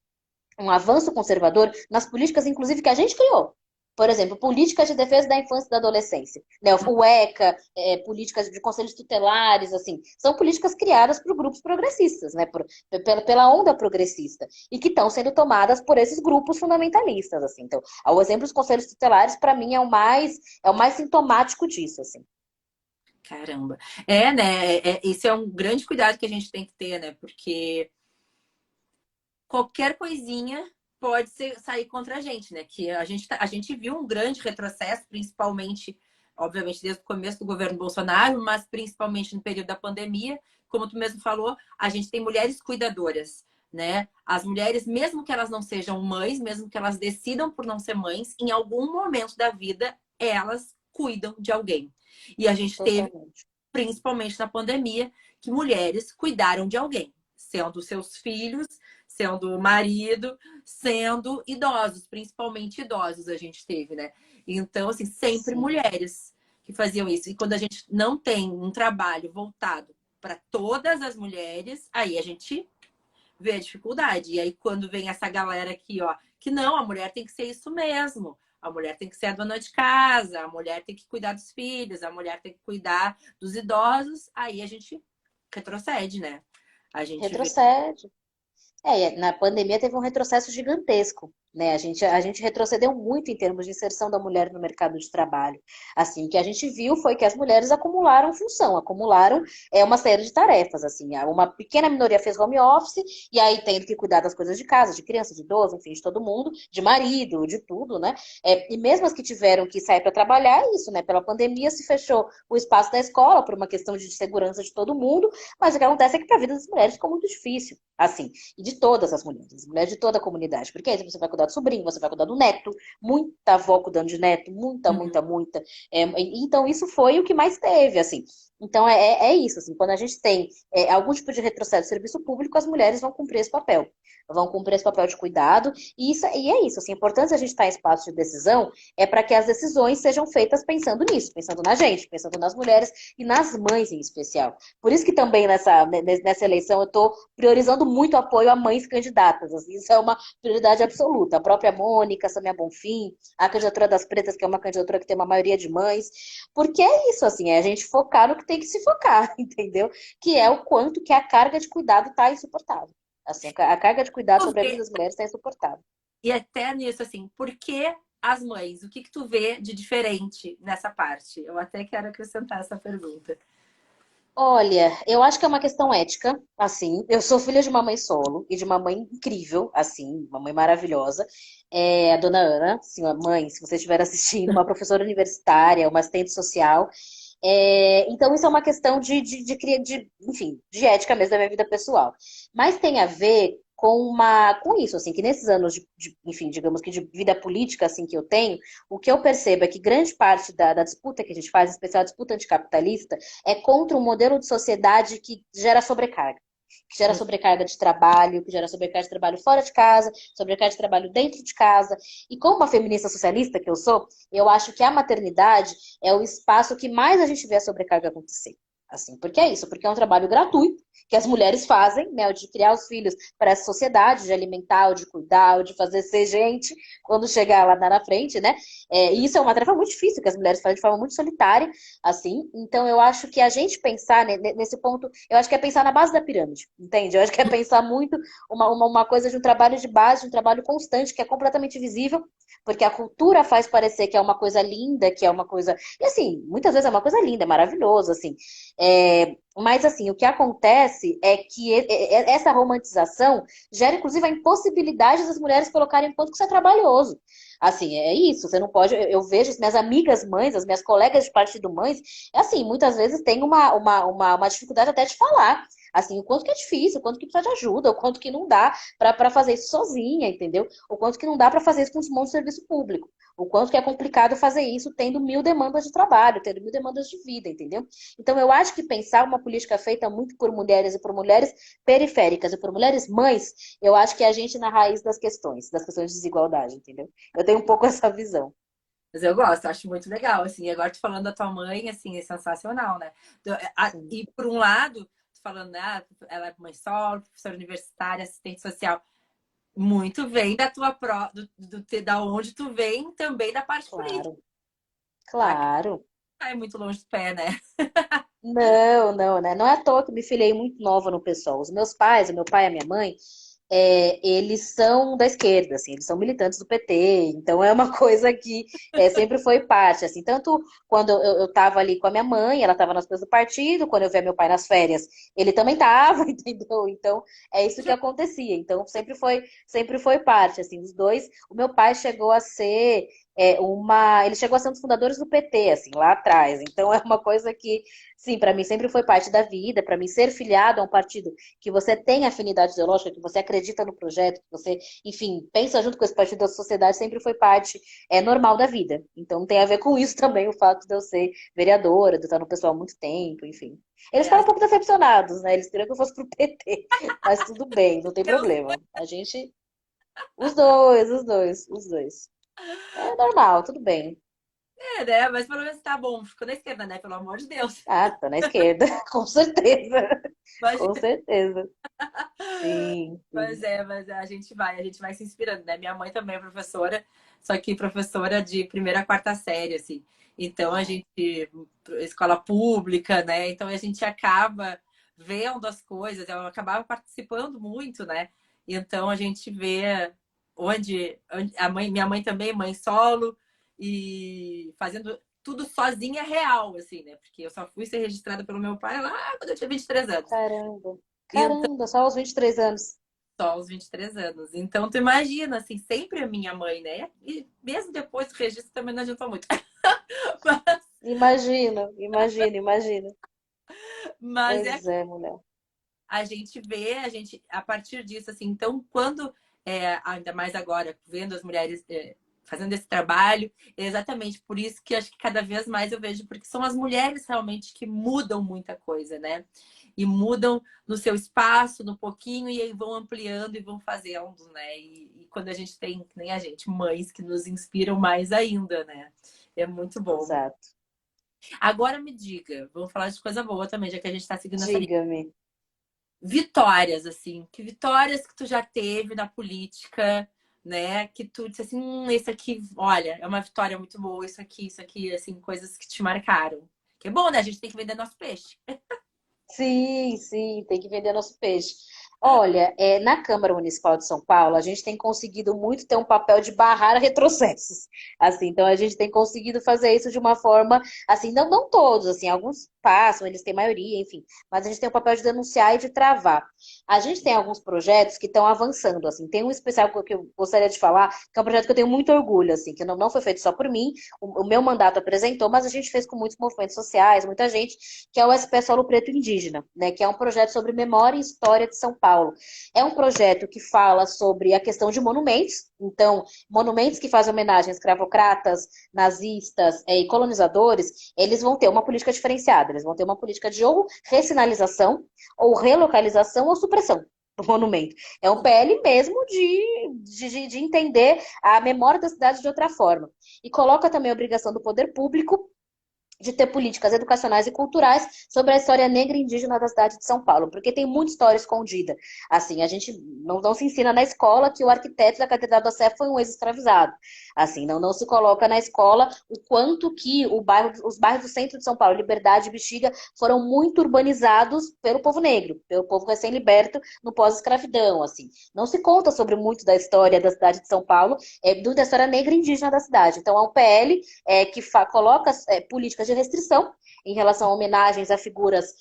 um avanço conservador nas políticas, inclusive, que a gente criou. Por exemplo, políticas de defesa da infância e da adolescência, né? O ECA, políticas de conselhos tutelares, assim, são políticas criadas por grupos progressistas, né? Pela onda progressista, e que estão sendo tomadas por esses grupos fundamentalistas, assim. Então, o exemplo dos conselhos tutelares, para mim, é o mais sintomático disso, assim. Caramba. É, né? Esse é um grande cuidado que a gente tem que ter, né? Porque qualquer coisinha pode sair contra a gente, né? Que a gente viu um grande retrocesso, principalmente, obviamente, desde o começo do governo Bolsonaro, mas principalmente no período da pandemia. Como tu mesmo falou, a gente tem mulheres cuidadoras, né? As mulheres, mesmo que elas não sejam mães, mesmo que elas decidam por não ser mães, em algum momento da vida elas cuidam de alguém. E a gente teve, Totalmente. principalmente na pandemia, que mulheres cuidaram de alguém, sendo seus filhos, sendo o marido, sendo idosos, principalmente idosos a gente teve, né? Então, assim, sempre Sim. mulheres que faziam isso. E quando a gente não tem um trabalho voltado para todas as mulheres, aí a gente vê a dificuldade. E aí, quando vem essa galera aqui, ó, que não, a mulher tem que ser isso mesmo. A mulher tem que ser a dona de casa, a mulher tem que cuidar dos filhos, a mulher tem que cuidar dos idosos. Aí a gente retrocede, né? A gente vê. Retrocede. Na pandemia teve um retrocesso gigantesco, né? A gente retrocedeu muito em termos de inserção da mulher no mercado de trabalho. Assim, o que a gente viu foi que as mulheres acumularam função, acumularam uma série de tarefas, assim. Uma pequena minoria fez home office e aí tendo que cuidar das coisas de casa, de criança, de idoso, enfim, de todo mundo, de marido, de tudo, né? E mesmo as que tiveram que sair para trabalhar, é isso, né? Pela pandemia se fechou o espaço da escola por uma questão de segurança de todo mundo, mas o que acontece é que para a vida das mulheres ficou muito difícil, assim. E de todas as mulheres de toda a comunidade. Porque aí você vai cuidar do sobrinho, você vai cuidar do neto, muita avó cuidando de neto, muita, muita, Uhum. muita. Então, isso foi o que mais teve, assim. Então, é isso, assim, quando a gente tem algum tipo de retrocesso do serviço público, as mulheres vão cumprir esse papel. Vão cumprir esse papel de cuidado, e é isso, assim, a importância de a gente estar em espaço de decisão é para que as decisões sejam feitas pensando nisso, pensando na gente, pensando nas mulheres e nas mães em especial. Por isso que também nessa eleição eu estou priorizando muito o apoio a mães candidatas. Assim, isso é uma prioridade absoluta. A própria Mônica, Samia Bonfim, a candidatura das Pretas, que é uma candidatura que tem uma maioria de mães. Porque é isso, assim, é a gente focar no que tem que se focar, entendeu? Que é o quanto que a carga de cuidado está insuportável. Assim, a carga de cuidado sobre a vida Porque, das mulheres está insuportável. e até nisso, assim, por que as mães? O que que tu vê de diferente nessa parte? Eu até quero acrescentar essa pergunta. Olha, eu acho que é uma questão ética, assim. Eu sou filha de uma mãe solo e de uma mãe incrível, assim, uma mãe maravilhosa. A dona Ana, senhora mãe, se você estiver assistindo, uma professora universitária, uma assistente social. Então, isso é uma questão enfim, de ética mesmo da minha vida pessoal. Mas tem a ver com isso, assim, que nesses anos enfim, digamos que de vida política, assim, que eu tenho, o que eu percebo é que grande parte da disputa que a gente faz, em especial a disputa anticapitalista, é contra um modelo de sociedade que gera sobrecarga. que gera sobrecarga de trabalho, que gera sobrecarga de trabalho fora de casa, sobrecarga de trabalho dentro de casa. E como uma feminista socialista que eu sou, eu acho que a maternidade é o espaço que mais a gente vê a sobrecarga acontecer. Assim, porque é isso, porque é um trabalho gratuito que as mulheres fazem, né, de criar os filhos para essa sociedade, de alimentar, de cuidar, de fazer ser gente quando chegar lá na frente, né? E isso é uma tarefa muito difícil, que as mulheres fazem de forma muito solitária, assim. Então, eu acho que a gente pensar nesse ponto, eu acho que é pensar na base da pirâmide, entende? Eu acho que é pensar muito uma coisa de um trabalho de base, de um trabalho constante, que é completamente visível, porque a cultura faz parecer que é uma coisa linda, que é uma coisa. E assim, muitas vezes é uma coisa linda, é maravilhoso, assim. Mas assim, o que acontece é que essa romantização gera, inclusive, a impossibilidade das mulheres colocarem quanto que isso é trabalhoso. Assim, é isso, você não pode. Eu vejo as minhas amigas mães, as minhas colegas de partido mães, é assim, muitas vezes tem uma dificuldade até de falar. Assim, o quanto que é difícil, o quanto que precisa de ajuda, o quanto que não dá para fazer isso sozinha, entendeu? O quanto que não dá para fazer isso com um monte de serviço público. O quanto que é complicado fazer isso tendo 1.000 demandas de trabalho, tendo 1.000 demandas de vida, entendeu? Então, eu acho que pensar uma política feita muito por mulheres e por mulheres periféricas e por mulheres mães, eu acho que é a gente na raiz das questões de desigualdade, entendeu? Eu tenho um pouco essa visão. Mas eu gosto, acho muito legal, assim. Agora tu falando da tua mãe, assim, é sensacional, né? Sim. E por um lado, tu falando, né, ela é mãe solo, professora universitária, assistente social, muito vem da tua da onde tu vem também da parte política, Claro, tá? Que claro. não é muito longe do pé, né? Não, não, né? Não é à toa que eu me filiei muito nova no PSOL. Os meus pais, o meu pai e a minha mãe, eles são da esquerda, assim, eles são militantes do PT, então é uma coisa que sempre foi parte, assim, tanto quando eu tava ali com a minha mãe, ela tava nas coisas do partido, quando eu via meu pai nas férias, ele também tava, entendeu? Então, é isso que acontecia, então sempre foi parte, assim, os dois, o meu pai chegou a ser ele chegou a ser um dos fundadores do PT, assim, lá atrás, então é uma coisa que, sim, para mim sempre foi parte da vida, para mim ser filiado a um partido que você tem afinidade ideológica, que você acredita no projeto, que você, enfim, pensa junto com esse partido da sociedade, sempre foi parte normal da vida. Então tem a ver com isso também o fato de eu ser vereadora, de eu estar no pessoal há muito tempo, enfim. Eles ficaram É, um pouco decepcionados, né? Eles queriam que eu fosse pro PT, mas tudo bem, não tem Deus, problema. A gente, os dois. É normal, tudo bem. né? Mas pelo menos tá bom, ficou na esquerda, né? Pelo amor de Deus. Ah, tô na esquerda, com certeza. Mas, Com certeza. Sim, sim. mas a gente vai se inspirando, né? Minha mãe também é professora, só que professora de primeira a quarta série, assim. Então a gente, escola pública, né? Então a gente acaba vendo as coisas, eu acabava participando muito, né? Então a gente vê onde minha mãe também, mãe solo, e fazendo tudo sozinha real, assim, né? Porque eu só fui ser registrada pelo meu pai lá quando eu tinha 23 anos. Caramba. Então, Caramba, só aos 23 anos. só aos 23 anos. Então, tu imagina, assim, sempre a minha mãe, né? E mesmo depois do registro também não adiantou muito. Imagino, imagino, imagino. Mas é Pois é, mulher. a gente vê, a partir disso, assim, então, quando, ainda mais agora, vendo as mulheres fazendo esse trabalho, é exatamente por isso que acho que cada vez mais eu vejo, porque são as mulheres realmente que mudam muita coisa, né? E mudam no seu espaço, no pouquinho, e aí vão ampliando e vão fazendo, né? E quando a gente tem, que nem a gente, mães que nos inspiram mais ainda, né? É muito bom. Exato. Agora me diga, vamos falar de coisa boa também, já que a gente está seguindo essa linha. Diga-me. Vitórias, assim, que vitórias que tu já teve na política, né? Que tu disse assim, esse aqui, olha, é uma vitória muito boa, isso aqui, assim, coisas que te marcaram. Que é bom, né? A gente tem que vender nosso peixe. Sim, sim, tem que vender nosso peixe. Olha, na Câmara Municipal de São Paulo, a gente tem conseguido muito ter um papel de barrar retrocessos. Assim, então a gente tem conseguido fazer isso de uma forma, assim, não todos, assim, alguns passam, eles têm maioria, enfim, mas a gente tem o papel de denunciar e de travar. A gente tem alguns projetos que estão avançando, assim, tem um especial que eu gostaria de falar, que é um projeto que eu tenho muito orgulho, assim, que não foi feito só por mim, o meu mandato apresentou, mas a gente fez com muitos movimentos sociais, muita gente, que é o SP Solo Preto Indígena, né, que é um projeto sobre memória e história de São Paulo Paulo. É um projeto que fala sobre a questão de monumentos, então, monumentos que fazem homenagem a escravocratas, nazistas e colonizadores, eles vão ter uma política diferenciada, eles vão ter uma política de ou ressinalização, ou relocalização, ou supressão do monumento. É um PL mesmo de entender a memória da cidade de outra forma. E coloca também a obrigação do poder público de ter políticas educacionais e culturais sobre a história negra e indígena da cidade de São Paulo, porque tem muita história escondida. Assim, a gente não se ensina na escola que o arquiteto da Catedral da Sé foi um ex-escravizado. Assim, não se coloca na escola o quanto que os bairros do centro de São Paulo, Liberdade e Bexiga, foram muito urbanizados pelo povo negro, pelo povo recém-liberto no pós-escravidão. Assim, não se conta sobre muito da história da cidade de São Paulo, da história negra e indígena da cidade. Então, é um PL que coloca políticas de restrição em relação a homenagens a figuras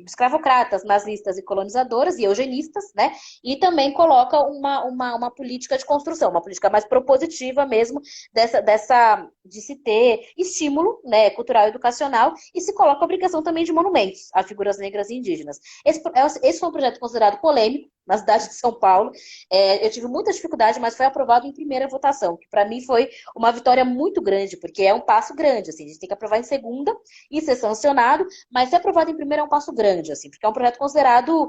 escravocratas, nazistas e colonizadoras e eugenistas, né? E também coloca uma política de construção, uma política mais propositiva mesmo de se ter estímulo, né, cultural e educacional, e se coloca a obrigação também de monumentos a figuras negras e indígenas. Esse foi um projeto considerado polêmico na cidade de São Paulo. Eu tive muita dificuldade, mas foi aprovado em primeira votação, que para mim foi uma vitória muito grande, porque é um passo grande, assim, a gente tem que aprovar em segunda e ser sancionado, mas ser aprovado em primeira é um passo grande, assim, porque é um projeto considerado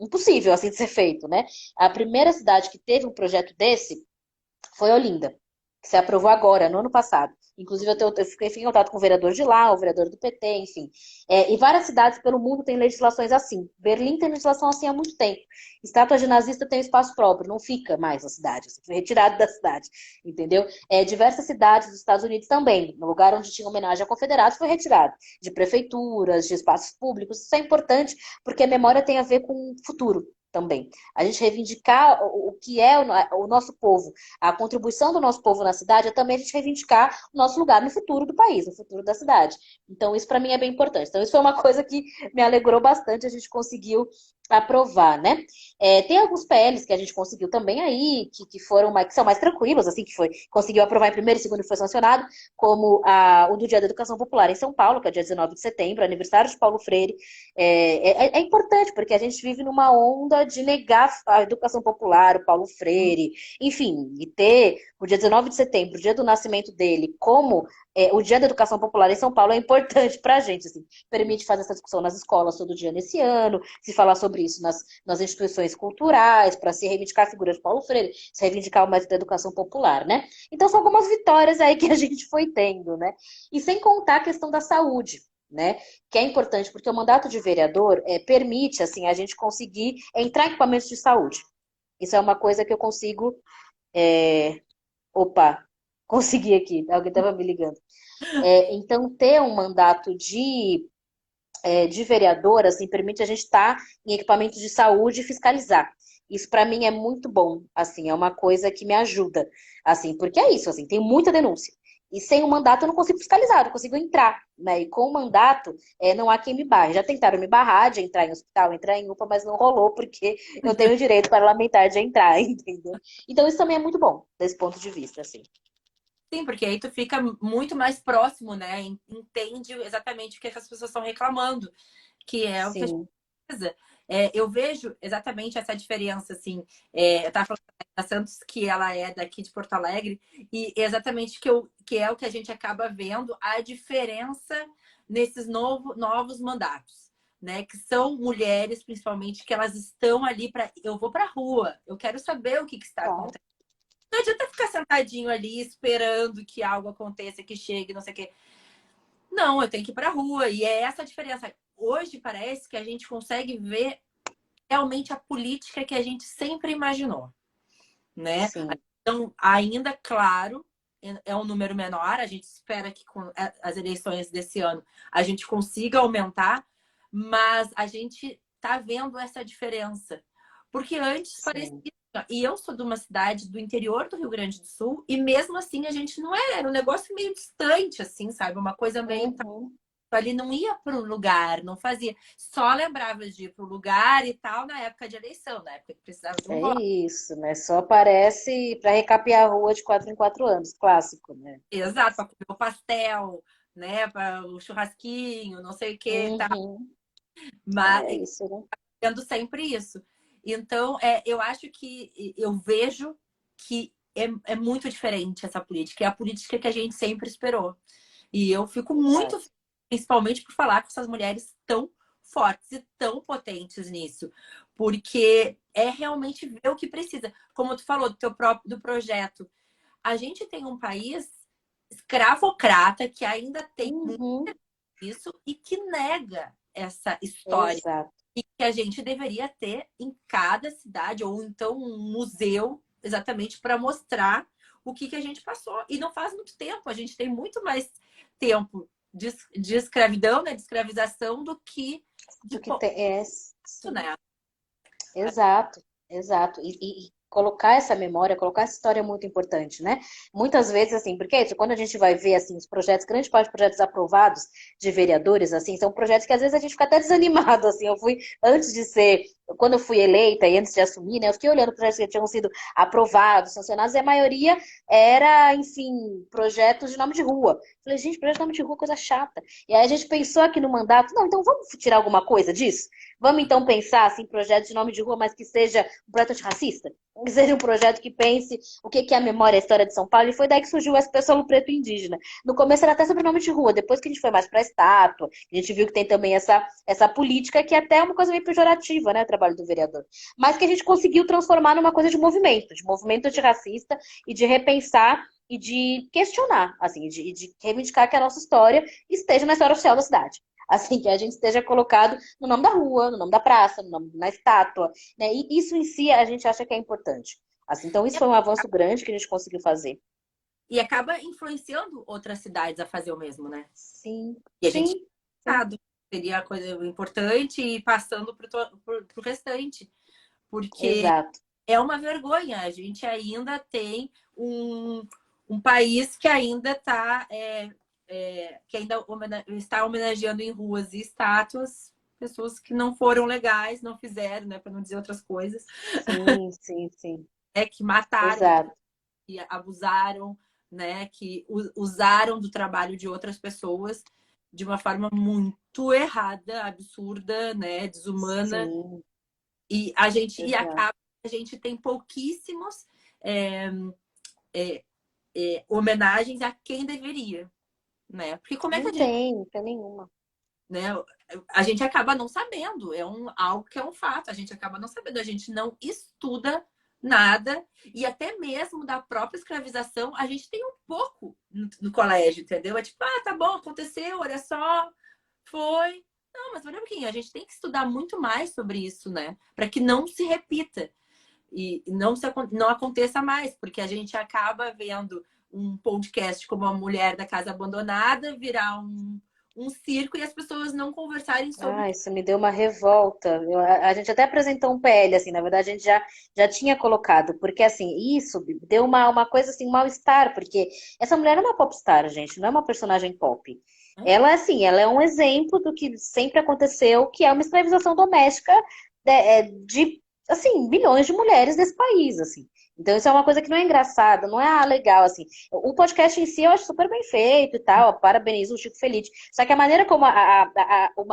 impossível, assim, de ser feito, né? A primeira cidade que teve um projeto desse foi Olinda, que se aprovou agora, no ano passado. Inclusive, eu fiquei em contato com o vereador de lá, o vereador do PT, enfim. E várias cidades pelo mundo têm legislações assim. Berlim tem legislação assim há muito tempo. Estátua de nazista tem espaço próprio, não fica mais na cidade, assim, foi retirado da cidade, entendeu? Diversas cidades dos Estados Unidos também, no lugar onde tinha homenagem a confederados, foi retirado. De prefeituras, de espaços públicos, isso é importante, porque a memória tem a ver com o futuro também. A gente reivindicar o que é o nosso povo, a contribuição do nosso povo na cidade é também a gente reivindicar o nosso lugar no futuro do país, no futuro da cidade. Então, isso para mim é bem importante. Então, isso foi uma coisa que me alegrou bastante, a gente conseguiu aprovar, né? Tem alguns PLs que a gente conseguiu também aí, que são mais tranquilos, assim, conseguiu aprovar em primeiro e segundo e foi sancionado, como o do Dia da Educação Popular em São Paulo, que é dia 19 de setembro, aniversário de Paulo Freire. É importante, porque a gente vive numa onda de negar a educação popular, o Paulo Freire, enfim, e ter o dia 19 de setembro, o dia do nascimento dele, como o Dia da Educação Popular em São Paulo é importante para a gente, assim, permite fazer essa discussão nas escolas todo dia nesse ano, se falar sobre isso nas instituições culturais, para se reivindicar a figura de Paulo Freire, se reivindicar o método da educação popular, né? Então são algumas vitórias aí que a gente foi tendo, né? E sem contar a questão da saúde, né? Que é importante, porque o mandato de vereador permite, assim, a gente conseguir entrar em equipamentos de saúde. Isso é uma coisa que eu consigo... Opa, consegui aqui, alguém estava me ligando. Então, ter um mandato de vereador, assim, permite a gente estar em equipamentos de saúde e fiscalizar. Isso para mim é muito bom, assim, é uma coisa que me ajuda, assim, porque é isso, assim, tem muita denúncia. E sem o mandato eu não consigo fiscalizar, eu não consigo entrar, né? E com o mandato não há quem me barre. Já tentaram me barrar de entrar em hospital, entrar em UPA, mas não rolou porque eu tenho o direito parlamentar de entrar, entendeu? Então isso também é muito bom, desse ponto de vista, assim. Sim, porque aí tu fica muito mais próximo, né? Entende exatamente o que as pessoas estão reclamando, que é o que a gente Sim. precisa. Eu vejo exatamente essa diferença, assim. Eu estava falando da Santos, que ela é daqui de Porto Alegre, e exatamente que é o que a gente acaba vendo, a diferença nesses novos mandatos, né? Que são mulheres, principalmente, que elas estão ali para... Eu vou para a rua, eu quero saber o que está Claro. acontecendo. Não adianta ficar sentadinho ali esperando que algo aconteça, que chegue, não sei o quê. Não, eu tenho que ir para a rua. E é essa a diferença. Hoje parece que a gente consegue ver realmente a política que a gente sempre imaginou, né? Sim. Então, ainda, claro, é um número menor. A gente espera que com as eleições desse ano a gente consiga aumentar, mas a gente tá vendo essa diferença. Porque antes parecia. Sim. E eu sou de uma cidade do interior do Rio Grande do Sul, e mesmo assim a gente não era um negócio meio distante, assim, sabe? Uma coisa meio. Uhum. Ali não ia para o lugar, não fazia. Só lembrava de ir para o lugar e tal na época de eleição, na época que precisava de um É voto. isso, né? Só aparece para recapear a rua de 4 em 4 anos, clássico, né? Exato, para comer o pastel, né? Para o churrasquinho, não sei o que, tá. Uhum. Mas É isso, né? Sendo sempre isso. Então, eu acho que eu vejo que é muito diferente essa política. É a política que a gente sempre esperou. E eu fico muito, Exato. principalmente por falar com essas mulheres tão fortes e tão potentes nisso. Porque é realmente ver o que precisa. Como tu falou do teu próprio do projeto. A gente tem um país escravocrata que ainda tem muito Uhum. isso e que nega essa história Exato. e que a gente deveria ter em cada cidade, ou então um museu, exatamente para mostrar o que a gente passou. E não faz muito tempo, a gente tem muito mais tempo de escravidão, né, de escravização, do que de Do que tem. É, isso, sim. né? Exato, exato. E colocar essa memória, colocar essa história é muito importante, né? Muitas vezes, assim, porque é isso, quando a gente vai ver, assim, os projetos, grande parte dos projetos aprovados de vereadores, assim, são projetos que às vezes a gente fica até desanimado, assim, eu fui, antes de ser, quando eu fui eleita e antes de assumir, né, eu fiquei olhando projetos que tinham sido aprovados, sancionados, e a maioria era, enfim, projetos de nome de rua. Falei, gente, projeto de nome de rua é coisa chata. E aí a gente pensou aqui no mandato, não, então vamos tirar alguma coisa disso? Vamos então pensar assim, projeto de nome de rua, mas que seja um projeto antirracista? Que seja um projeto que pense o que é a memória, a história de São Paulo, e foi daí que surgiu o SP Solo Preto Indígena. No começo era até sobre nome de rua, depois que a gente foi mais para a estátua, a gente viu que tem também essa política que até é uma coisa meio pejorativa, né, o trabalho do vereador. Mas que a gente conseguiu transformar numa coisa de movimento antirracista e de repensar e de questionar, assim, de reivindicar que a nossa história esteja na história oficial da cidade. Assim, que a gente esteja colocado no nome da rua, no nome da praça, no nome, na estátua, né? E isso em si a gente acha que é importante. Assim, então isso foi um avanço grande que a gente conseguiu fazer. E acaba influenciando outras cidades a fazer o mesmo, né? Sim, E a gente sim, sim, seria a coisa importante e passando pro restante. Porque exato. é uma vergonha. A gente ainda tem um país que ainda que ainda está homenageando em ruas e estátuas pessoas que não foram legais, não fizeram, né, para não dizer outras coisas, Sim, sim, sim. que mataram, Exato. que abusaram, né, que usaram do trabalho de outras pessoas de uma forma muito errada, absurda, né, desumana. Sim, E exato. acaba a gente tem pouquíssimos é, homenagens a quem deveria, né? Porque como é que Não tem nenhuma. né? A gente acaba não sabendo, algo que é um fato, a gente acaba não sabendo, a gente não estuda nada, e até mesmo da própria escravização, a gente tem um pouco no colégio, entendeu? É tipo, tá bom, aconteceu, olha só, foi. Não, mas olha um pouquinho, a gente tem que estudar muito mais sobre isso, né? Para que não se repita e não aconteça mais, porque a gente acaba vendo um podcast como a Mulher da Casa Abandonada virar um circo e as pessoas não conversarem sobre o Ah, que isso me deu uma revolta. A gente até apresentou um PL, assim, na verdade a gente já tinha colocado, porque assim, isso deu uma coisa assim, um mal-estar, porque essa mulher é uma popstar, gente, não é uma personagem pop. é. Ela, assim, ela é um exemplo do que sempre aconteceu, que é uma escravização doméstica de, assim, milhões de mulheres desse país, assim. Então isso é uma coisa que não é engraçada, não é legal, assim. O podcast em si eu acho super bem feito e tal, parabenizo o Chico Feliz. Só que a maneira como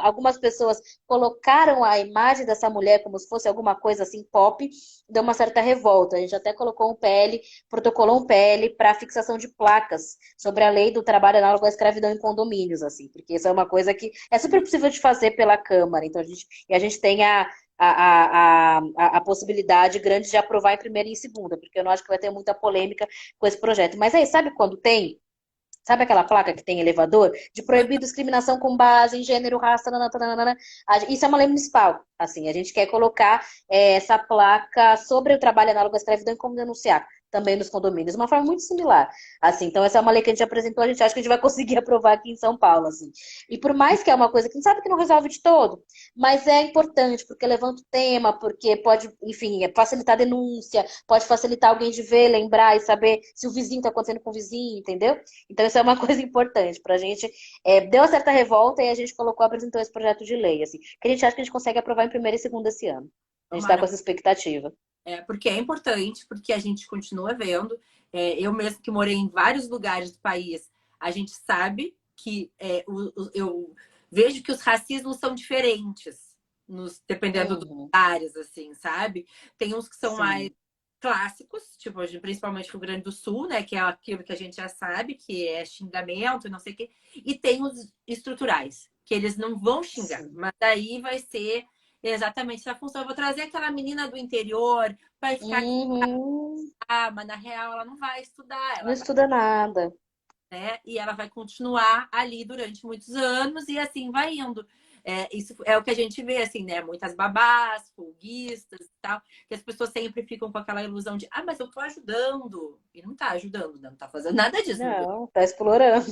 algumas pessoas colocaram a imagem dessa mulher como se fosse alguma coisa assim pop, deu uma certa revolta. A gente até colocou um PL, protocolou um PL para fixação de placas sobre a lei do trabalho análogo à escravidão em condomínios, assim, porque isso é uma coisa que é super possível de fazer pela Câmara. Então a gente tem a possibilidade grande de aprovar em primeira e em segunda, porque eu não acho que vai ter muita polêmica com esse projeto. Mas aí, sabe quando tem? Sabe aquela placa que tem elevador? De proibir discriminação com base em gênero, raça, nananana. Isso é uma lei municipal. Assim, a gente quer colocar essa placa sobre o trabalho análogo à escravidão e como denunciar também nos condomínios, de uma forma muito similar. Assim, então essa é uma lei que a gente apresentou, a gente acha que a gente vai conseguir aprovar aqui em São Paulo, assim. E por mais que é uma coisa que a gente sabe que não resolve de todo, mas é importante porque levanta o tema, porque pode, enfim, facilitar a denúncia, pode facilitar alguém de ver, lembrar e saber se o vizinho está acontecendo com o vizinho, entendeu? Então, isso é uma coisa importante para a gente. Deu uma certa revolta e a gente apresentou esse projeto de lei, assim, que a gente acha que a gente consegue aprovar em primeira e segunda esse ano. A gente está com essa expectativa. porque é importante, porque a gente continua vendo. Eu mesmo que morei em vários lugares do país, a gente sabe que eu vejo que os racismos são diferentes. dependendo dos Uhum. lugares, assim, sabe? Tem uns que são mais Sim. clássicos, tipo, principalmente Rio Grande do Sul, né? Que é aquilo que a gente já sabe, que é xingamento e não sei o quê. E tem os estruturais, que eles não vão xingar, Sim. mas aí vai ser exatamente essa função. Eu vou trazer aquela menina do interior, vai ficar aqui, Uhum. mas na real ela não vai estudar, Não ela vai, estuda nada. né? E ela vai continuar ali durante muitos anos e assim vai indo. Isso é o que a gente vê, assim, né? Muitas babás, folguistas e tal, que as pessoas sempre ficam com aquela ilusão de, mas eu tô ajudando. E não tá ajudando, não tá fazendo nada disso, meu bem. Não, tá explorando.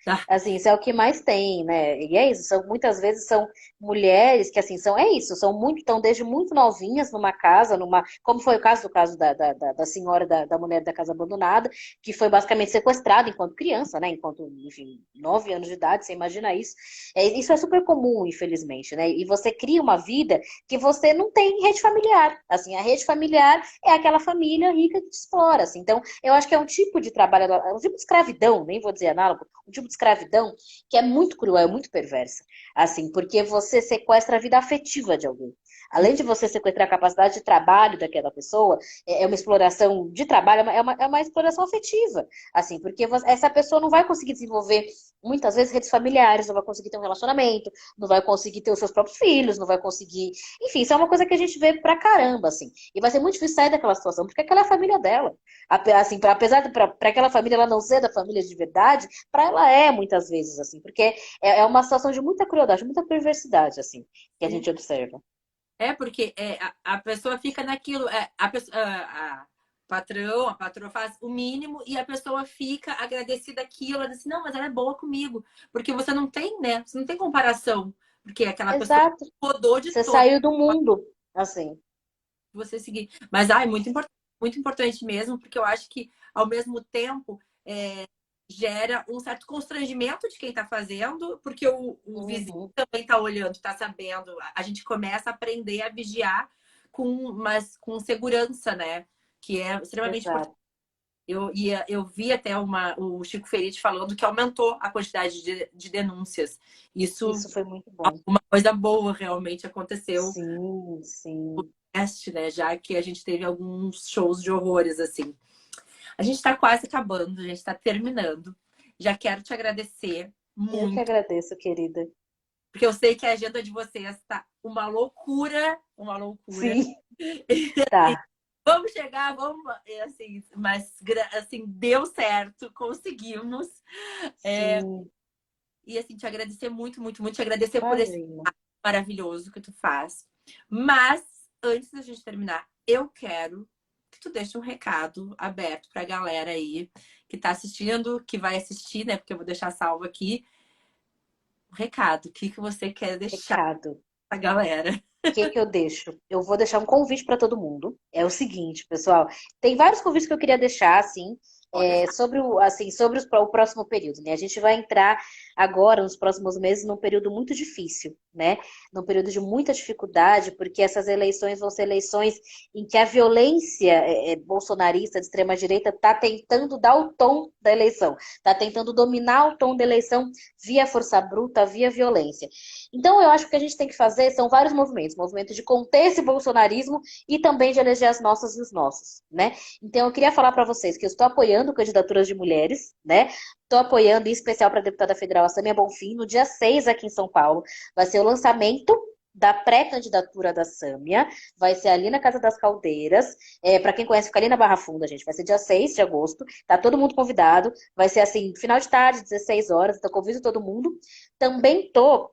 Tá? Assim, isso é o que mais tem, né? E é isso, muitas vezes são mulheres que, assim, é isso, estão desde muito novinhas numa casa, como foi o caso da senhora, da mulher da casa abandonada, que foi basicamente sequestrada enquanto criança, né? Enquanto, enfim, 9 anos de idade, você imagina isso. Isso é super comum, infelizmente, né? E você cria uma vida que você não tem rede familiar. Assim, a rede familiar é aquela família rica que te explora, assim. Então, eu acho que é um tipo de trabalho, um tipo de escravidão, nem vou dizer análogo, um tipo de escravidão que é muito cruel, muito perversa. Assim, porque você sequestra a vida afetiva de alguém. Além de você sequestrar a capacidade de trabalho daquela pessoa, é uma exploração de trabalho, é uma exploração afetiva. Assim, porque essa pessoa não vai conseguir desenvolver, muitas vezes, redes familiares, não vai conseguir ter um relacionamento, não vai conseguir ter os seus próprios filhos, não vai conseguir. Enfim, isso é uma coisa que a gente vê pra caramba, assim. E vai ser muito difícil sair daquela situação, porque aquela é a família dela. Assim, apesar de para aquela família ela não ser da família de verdade, para ela é muitas vezes assim, porque é uma situação de muita crueldade, muita perversidade assim, que a gente observa. Porque a pessoa fica naquilo, a patrão, a patroa faz o mínimo e a pessoa fica agradecida aquilo, ela diz assim, não, mas ela é boa comigo, porque você não tem, né? Você não tem comparação, porque aquela pessoa Exato. rodou de Você todo saiu do mundo, assim. você seguir. Mas, muito importante mesmo, porque eu acho que, ao mesmo tempo, gera um certo constrangimento de quem está fazendo, porque o vizinho Uhum, também está olhando, está sabendo. A gente começa a aprender a vigiar mas com segurança, né? Que é extremamente importante. exato. Eu vi até o Chico Ferite falando que aumentou a quantidade de denúncias. Isso, Isso foi muito bom. uma coisa boa realmente aconteceu, Sim, sim. né? Já que a gente teve alguns shows de horrores, assim. A gente está quase acabando, a gente está terminando. Já quero te agradecer Eu que muito, agradeço, querida. porque eu sei que a agenda de vocês está uma loucura, uma loucura. Sim, tá. Vamos chegar, vamos, assim, mas assim, deu certo, conseguimos. Sim, E assim, te agradecer muito, muito, muito, te agradecer por esse imagina. maravilhoso que tu faz. Mas, antes da gente terminar, eu quero que tu deixe um recado aberto pra galera aí que tá assistindo, que vai assistir, né? Porque eu vou deixar salvo aqui. Um recado, o que que você quer deixar Recado. pra galera? Que eu deixo? Eu vou deixar um convite para todo mundo. É o seguinte, pessoal. Tem vários convites que eu queria deixar, assim, Pode deixar. sobre o próximo período, né? A gente vai entrar agora, nos próximos meses, num período muito difícil, né? Num período de muita dificuldade, porque essas eleições vão ser eleições em que a violência bolsonarista de extrema-direita está tentando dar o tom da eleição, está tentando dominar o tom da eleição via força bruta, via violência. Então, eu acho que o que a gente tem que fazer são vários movimentos. Movimento de conter esse bolsonarismo e também de eleger as nossas e os nossos, né? Então, eu queria falar para vocês que eu estou apoiando candidaturas de mulheres, né? Estou apoiando, em especial para a deputada federal a Samia Bonfim, no dia 6 aqui em São Paulo. Vai ser o lançamento da pré-candidatura da Sâmia, vai ser ali na Casa das Caldeiras. Para quem conhece, fica ali na Barra Funda, gente. Vai ser dia 6 de agosto. Tá todo mundo convidado. Vai ser assim, final de tarde, 16 horas. Então, convido todo mundo. Também tô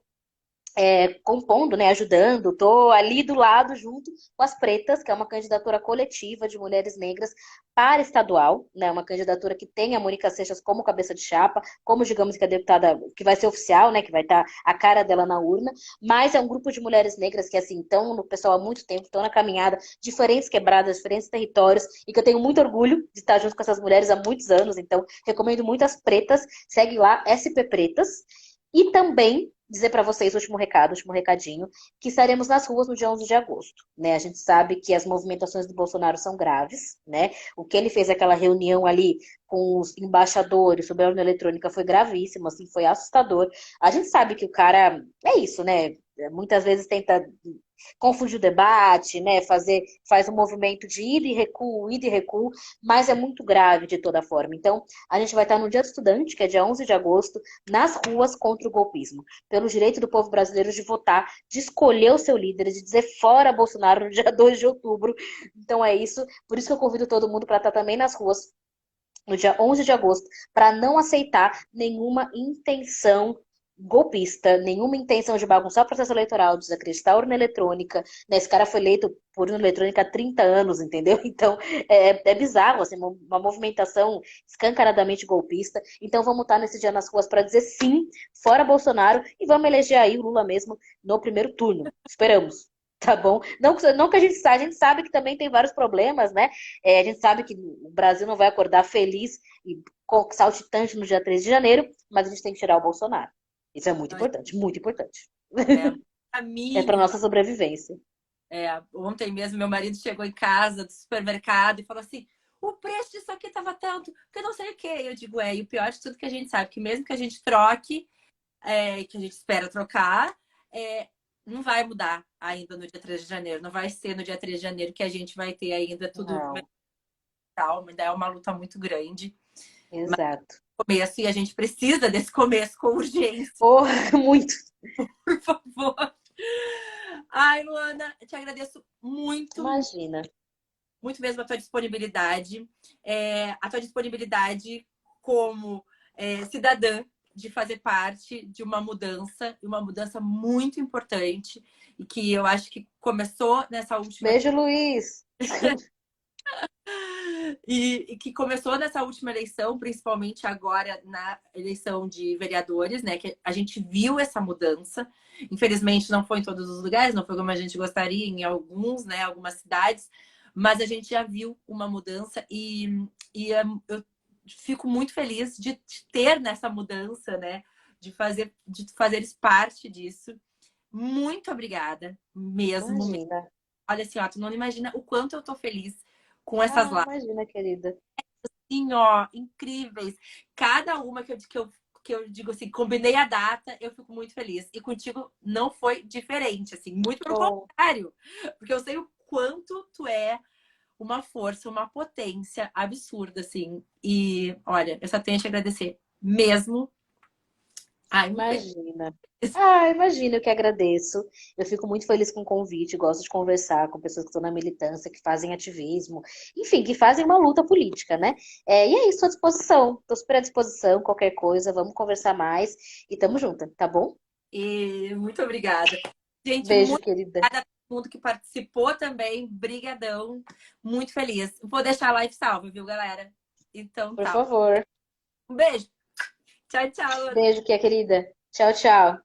compondo, né, ajudando, estou ali do lado junto com as Pretas, que é uma candidatura coletiva de mulheres negras para estadual, né, uma candidatura que tem a Mônica Seixas como cabeça de chapa, como digamos que a deputada que vai ser oficial, né, que vai estar a cara dela na urna, mas é um grupo de mulheres negras que assim estão no pessoal há muito tempo, estão na caminhada, diferentes quebradas, diferentes territórios, e que eu tenho muito orgulho de estar junto com essas mulheres há muitos anos, então recomendo muito as Pretas, segue lá SP Pretas. E também dizer para vocês, último recadinho, que estaremos nas ruas no dia 11 de agosto, né? A gente sabe que as movimentações do Bolsonaro são graves, né? O que ele fez aquela reunião ali com os embaixadores sobre a urna eletrônica foi gravíssimo, assim, foi assustador. A gente sabe que o cara é isso, né? muitas vezes tenta confundir o debate, né? Faz um movimento de ida e recuo, mas é muito grave de toda forma. Então, a gente vai estar no Dia do Estudante, que é dia 11 de agosto, nas ruas contra o golpismo, pelo direito do povo brasileiro de votar, de escolher o seu líder, de dizer fora Bolsonaro no dia 2 de outubro. Então é isso, por isso que eu convido todo mundo para estar também nas ruas no dia 11 de agosto, para não aceitar nenhuma intenção golpista, nenhuma intenção de bagunçar o processo eleitoral, desacreditar a urna eletrônica. Né? Esse cara foi eleito por urna eletrônica há 30 anos, entendeu? Então, é bizarro, assim, uma movimentação escancaradamente golpista. Então, vamos estar nesse dia nas ruas para dizer sim, fora Bolsonaro, e vamos eleger aí o Lula mesmo no primeiro turno. Esperamos. Tá bom? Não que a gente sabe que também tem vários problemas, né? A gente sabe que o Brasil não vai acordar feliz e saltitante no dia 13 de janeiro, mas a gente tem que tirar o Bolsonaro. Isso é muito importante, muito importante. É, a É para mínima. nossa sobrevivência. Ontem mesmo meu marido chegou em casa do supermercado e falou assim: o preço disso aqui tava tanto, que eu não sei o quê. Eu digo, e o pior de tudo que a gente sabe, que mesmo que a gente troque, que a gente espera trocar, não vai mudar ainda no dia 3 de janeiro. Não vai ser no dia 3 de janeiro que a gente vai ter ainda tudo Não, calma, ainda é uma luta muito grande. Mas exato. começo, e a gente precisa desse começo com urgência, Oh, muito. por favor. Ai, Luana, eu te agradeço muito, Imagina. muito mesmo a tua disponibilidade. A tua disponibilidade como cidadã de fazer parte de uma mudança muito importante, e que eu acho que começou nessa última Beijo, Luiz. e que começou nessa última eleição, principalmente agora na eleição de vereadores, né? Que a gente viu essa mudança. Infelizmente não foi em todos os lugares, não foi como a gente gostaria, em alguns, né? Algumas cidades, mas a gente já viu uma mudança eu fico muito feliz de ter nessa mudança, né? De fazeres parte disso. Muito obrigada, mesmo. Imagina. Olha assim, ó, tu não imagina o quanto eu tô feliz com essas Ah, lives, imagina, querida. assim, ó, incríveis. Cada uma que eu digo assim, combinei a data, eu fico muito feliz. E contigo não foi diferente, assim, muito pelo Oh, contrário. Porque eu sei o quanto tu é uma força, uma potência absurda, assim. E, olha, eu só tenho a te agradecer mesmo. Ai, um beijo. imagina. Ah, imagina, eu que agradeço. Eu fico muito feliz com o convite, gosto de conversar com pessoas que estão na militância, que fazem ativismo, enfim, que fazem uma luta política, né? E é isso, à disposição. Estou super à disposição, qualquer coisa, vamos conversar mais e tamo junto, tá bom? E muito obrigada. Gente, Beijo, muito querida. obrigada a todo mundo que participou também. Brigadão. Muito feliz. Vou deixar a live salva, viu, galera? Então Por tá. favor. Um beijo. Tchau, tchau. Beijo, que é querida. Tchau, tchau.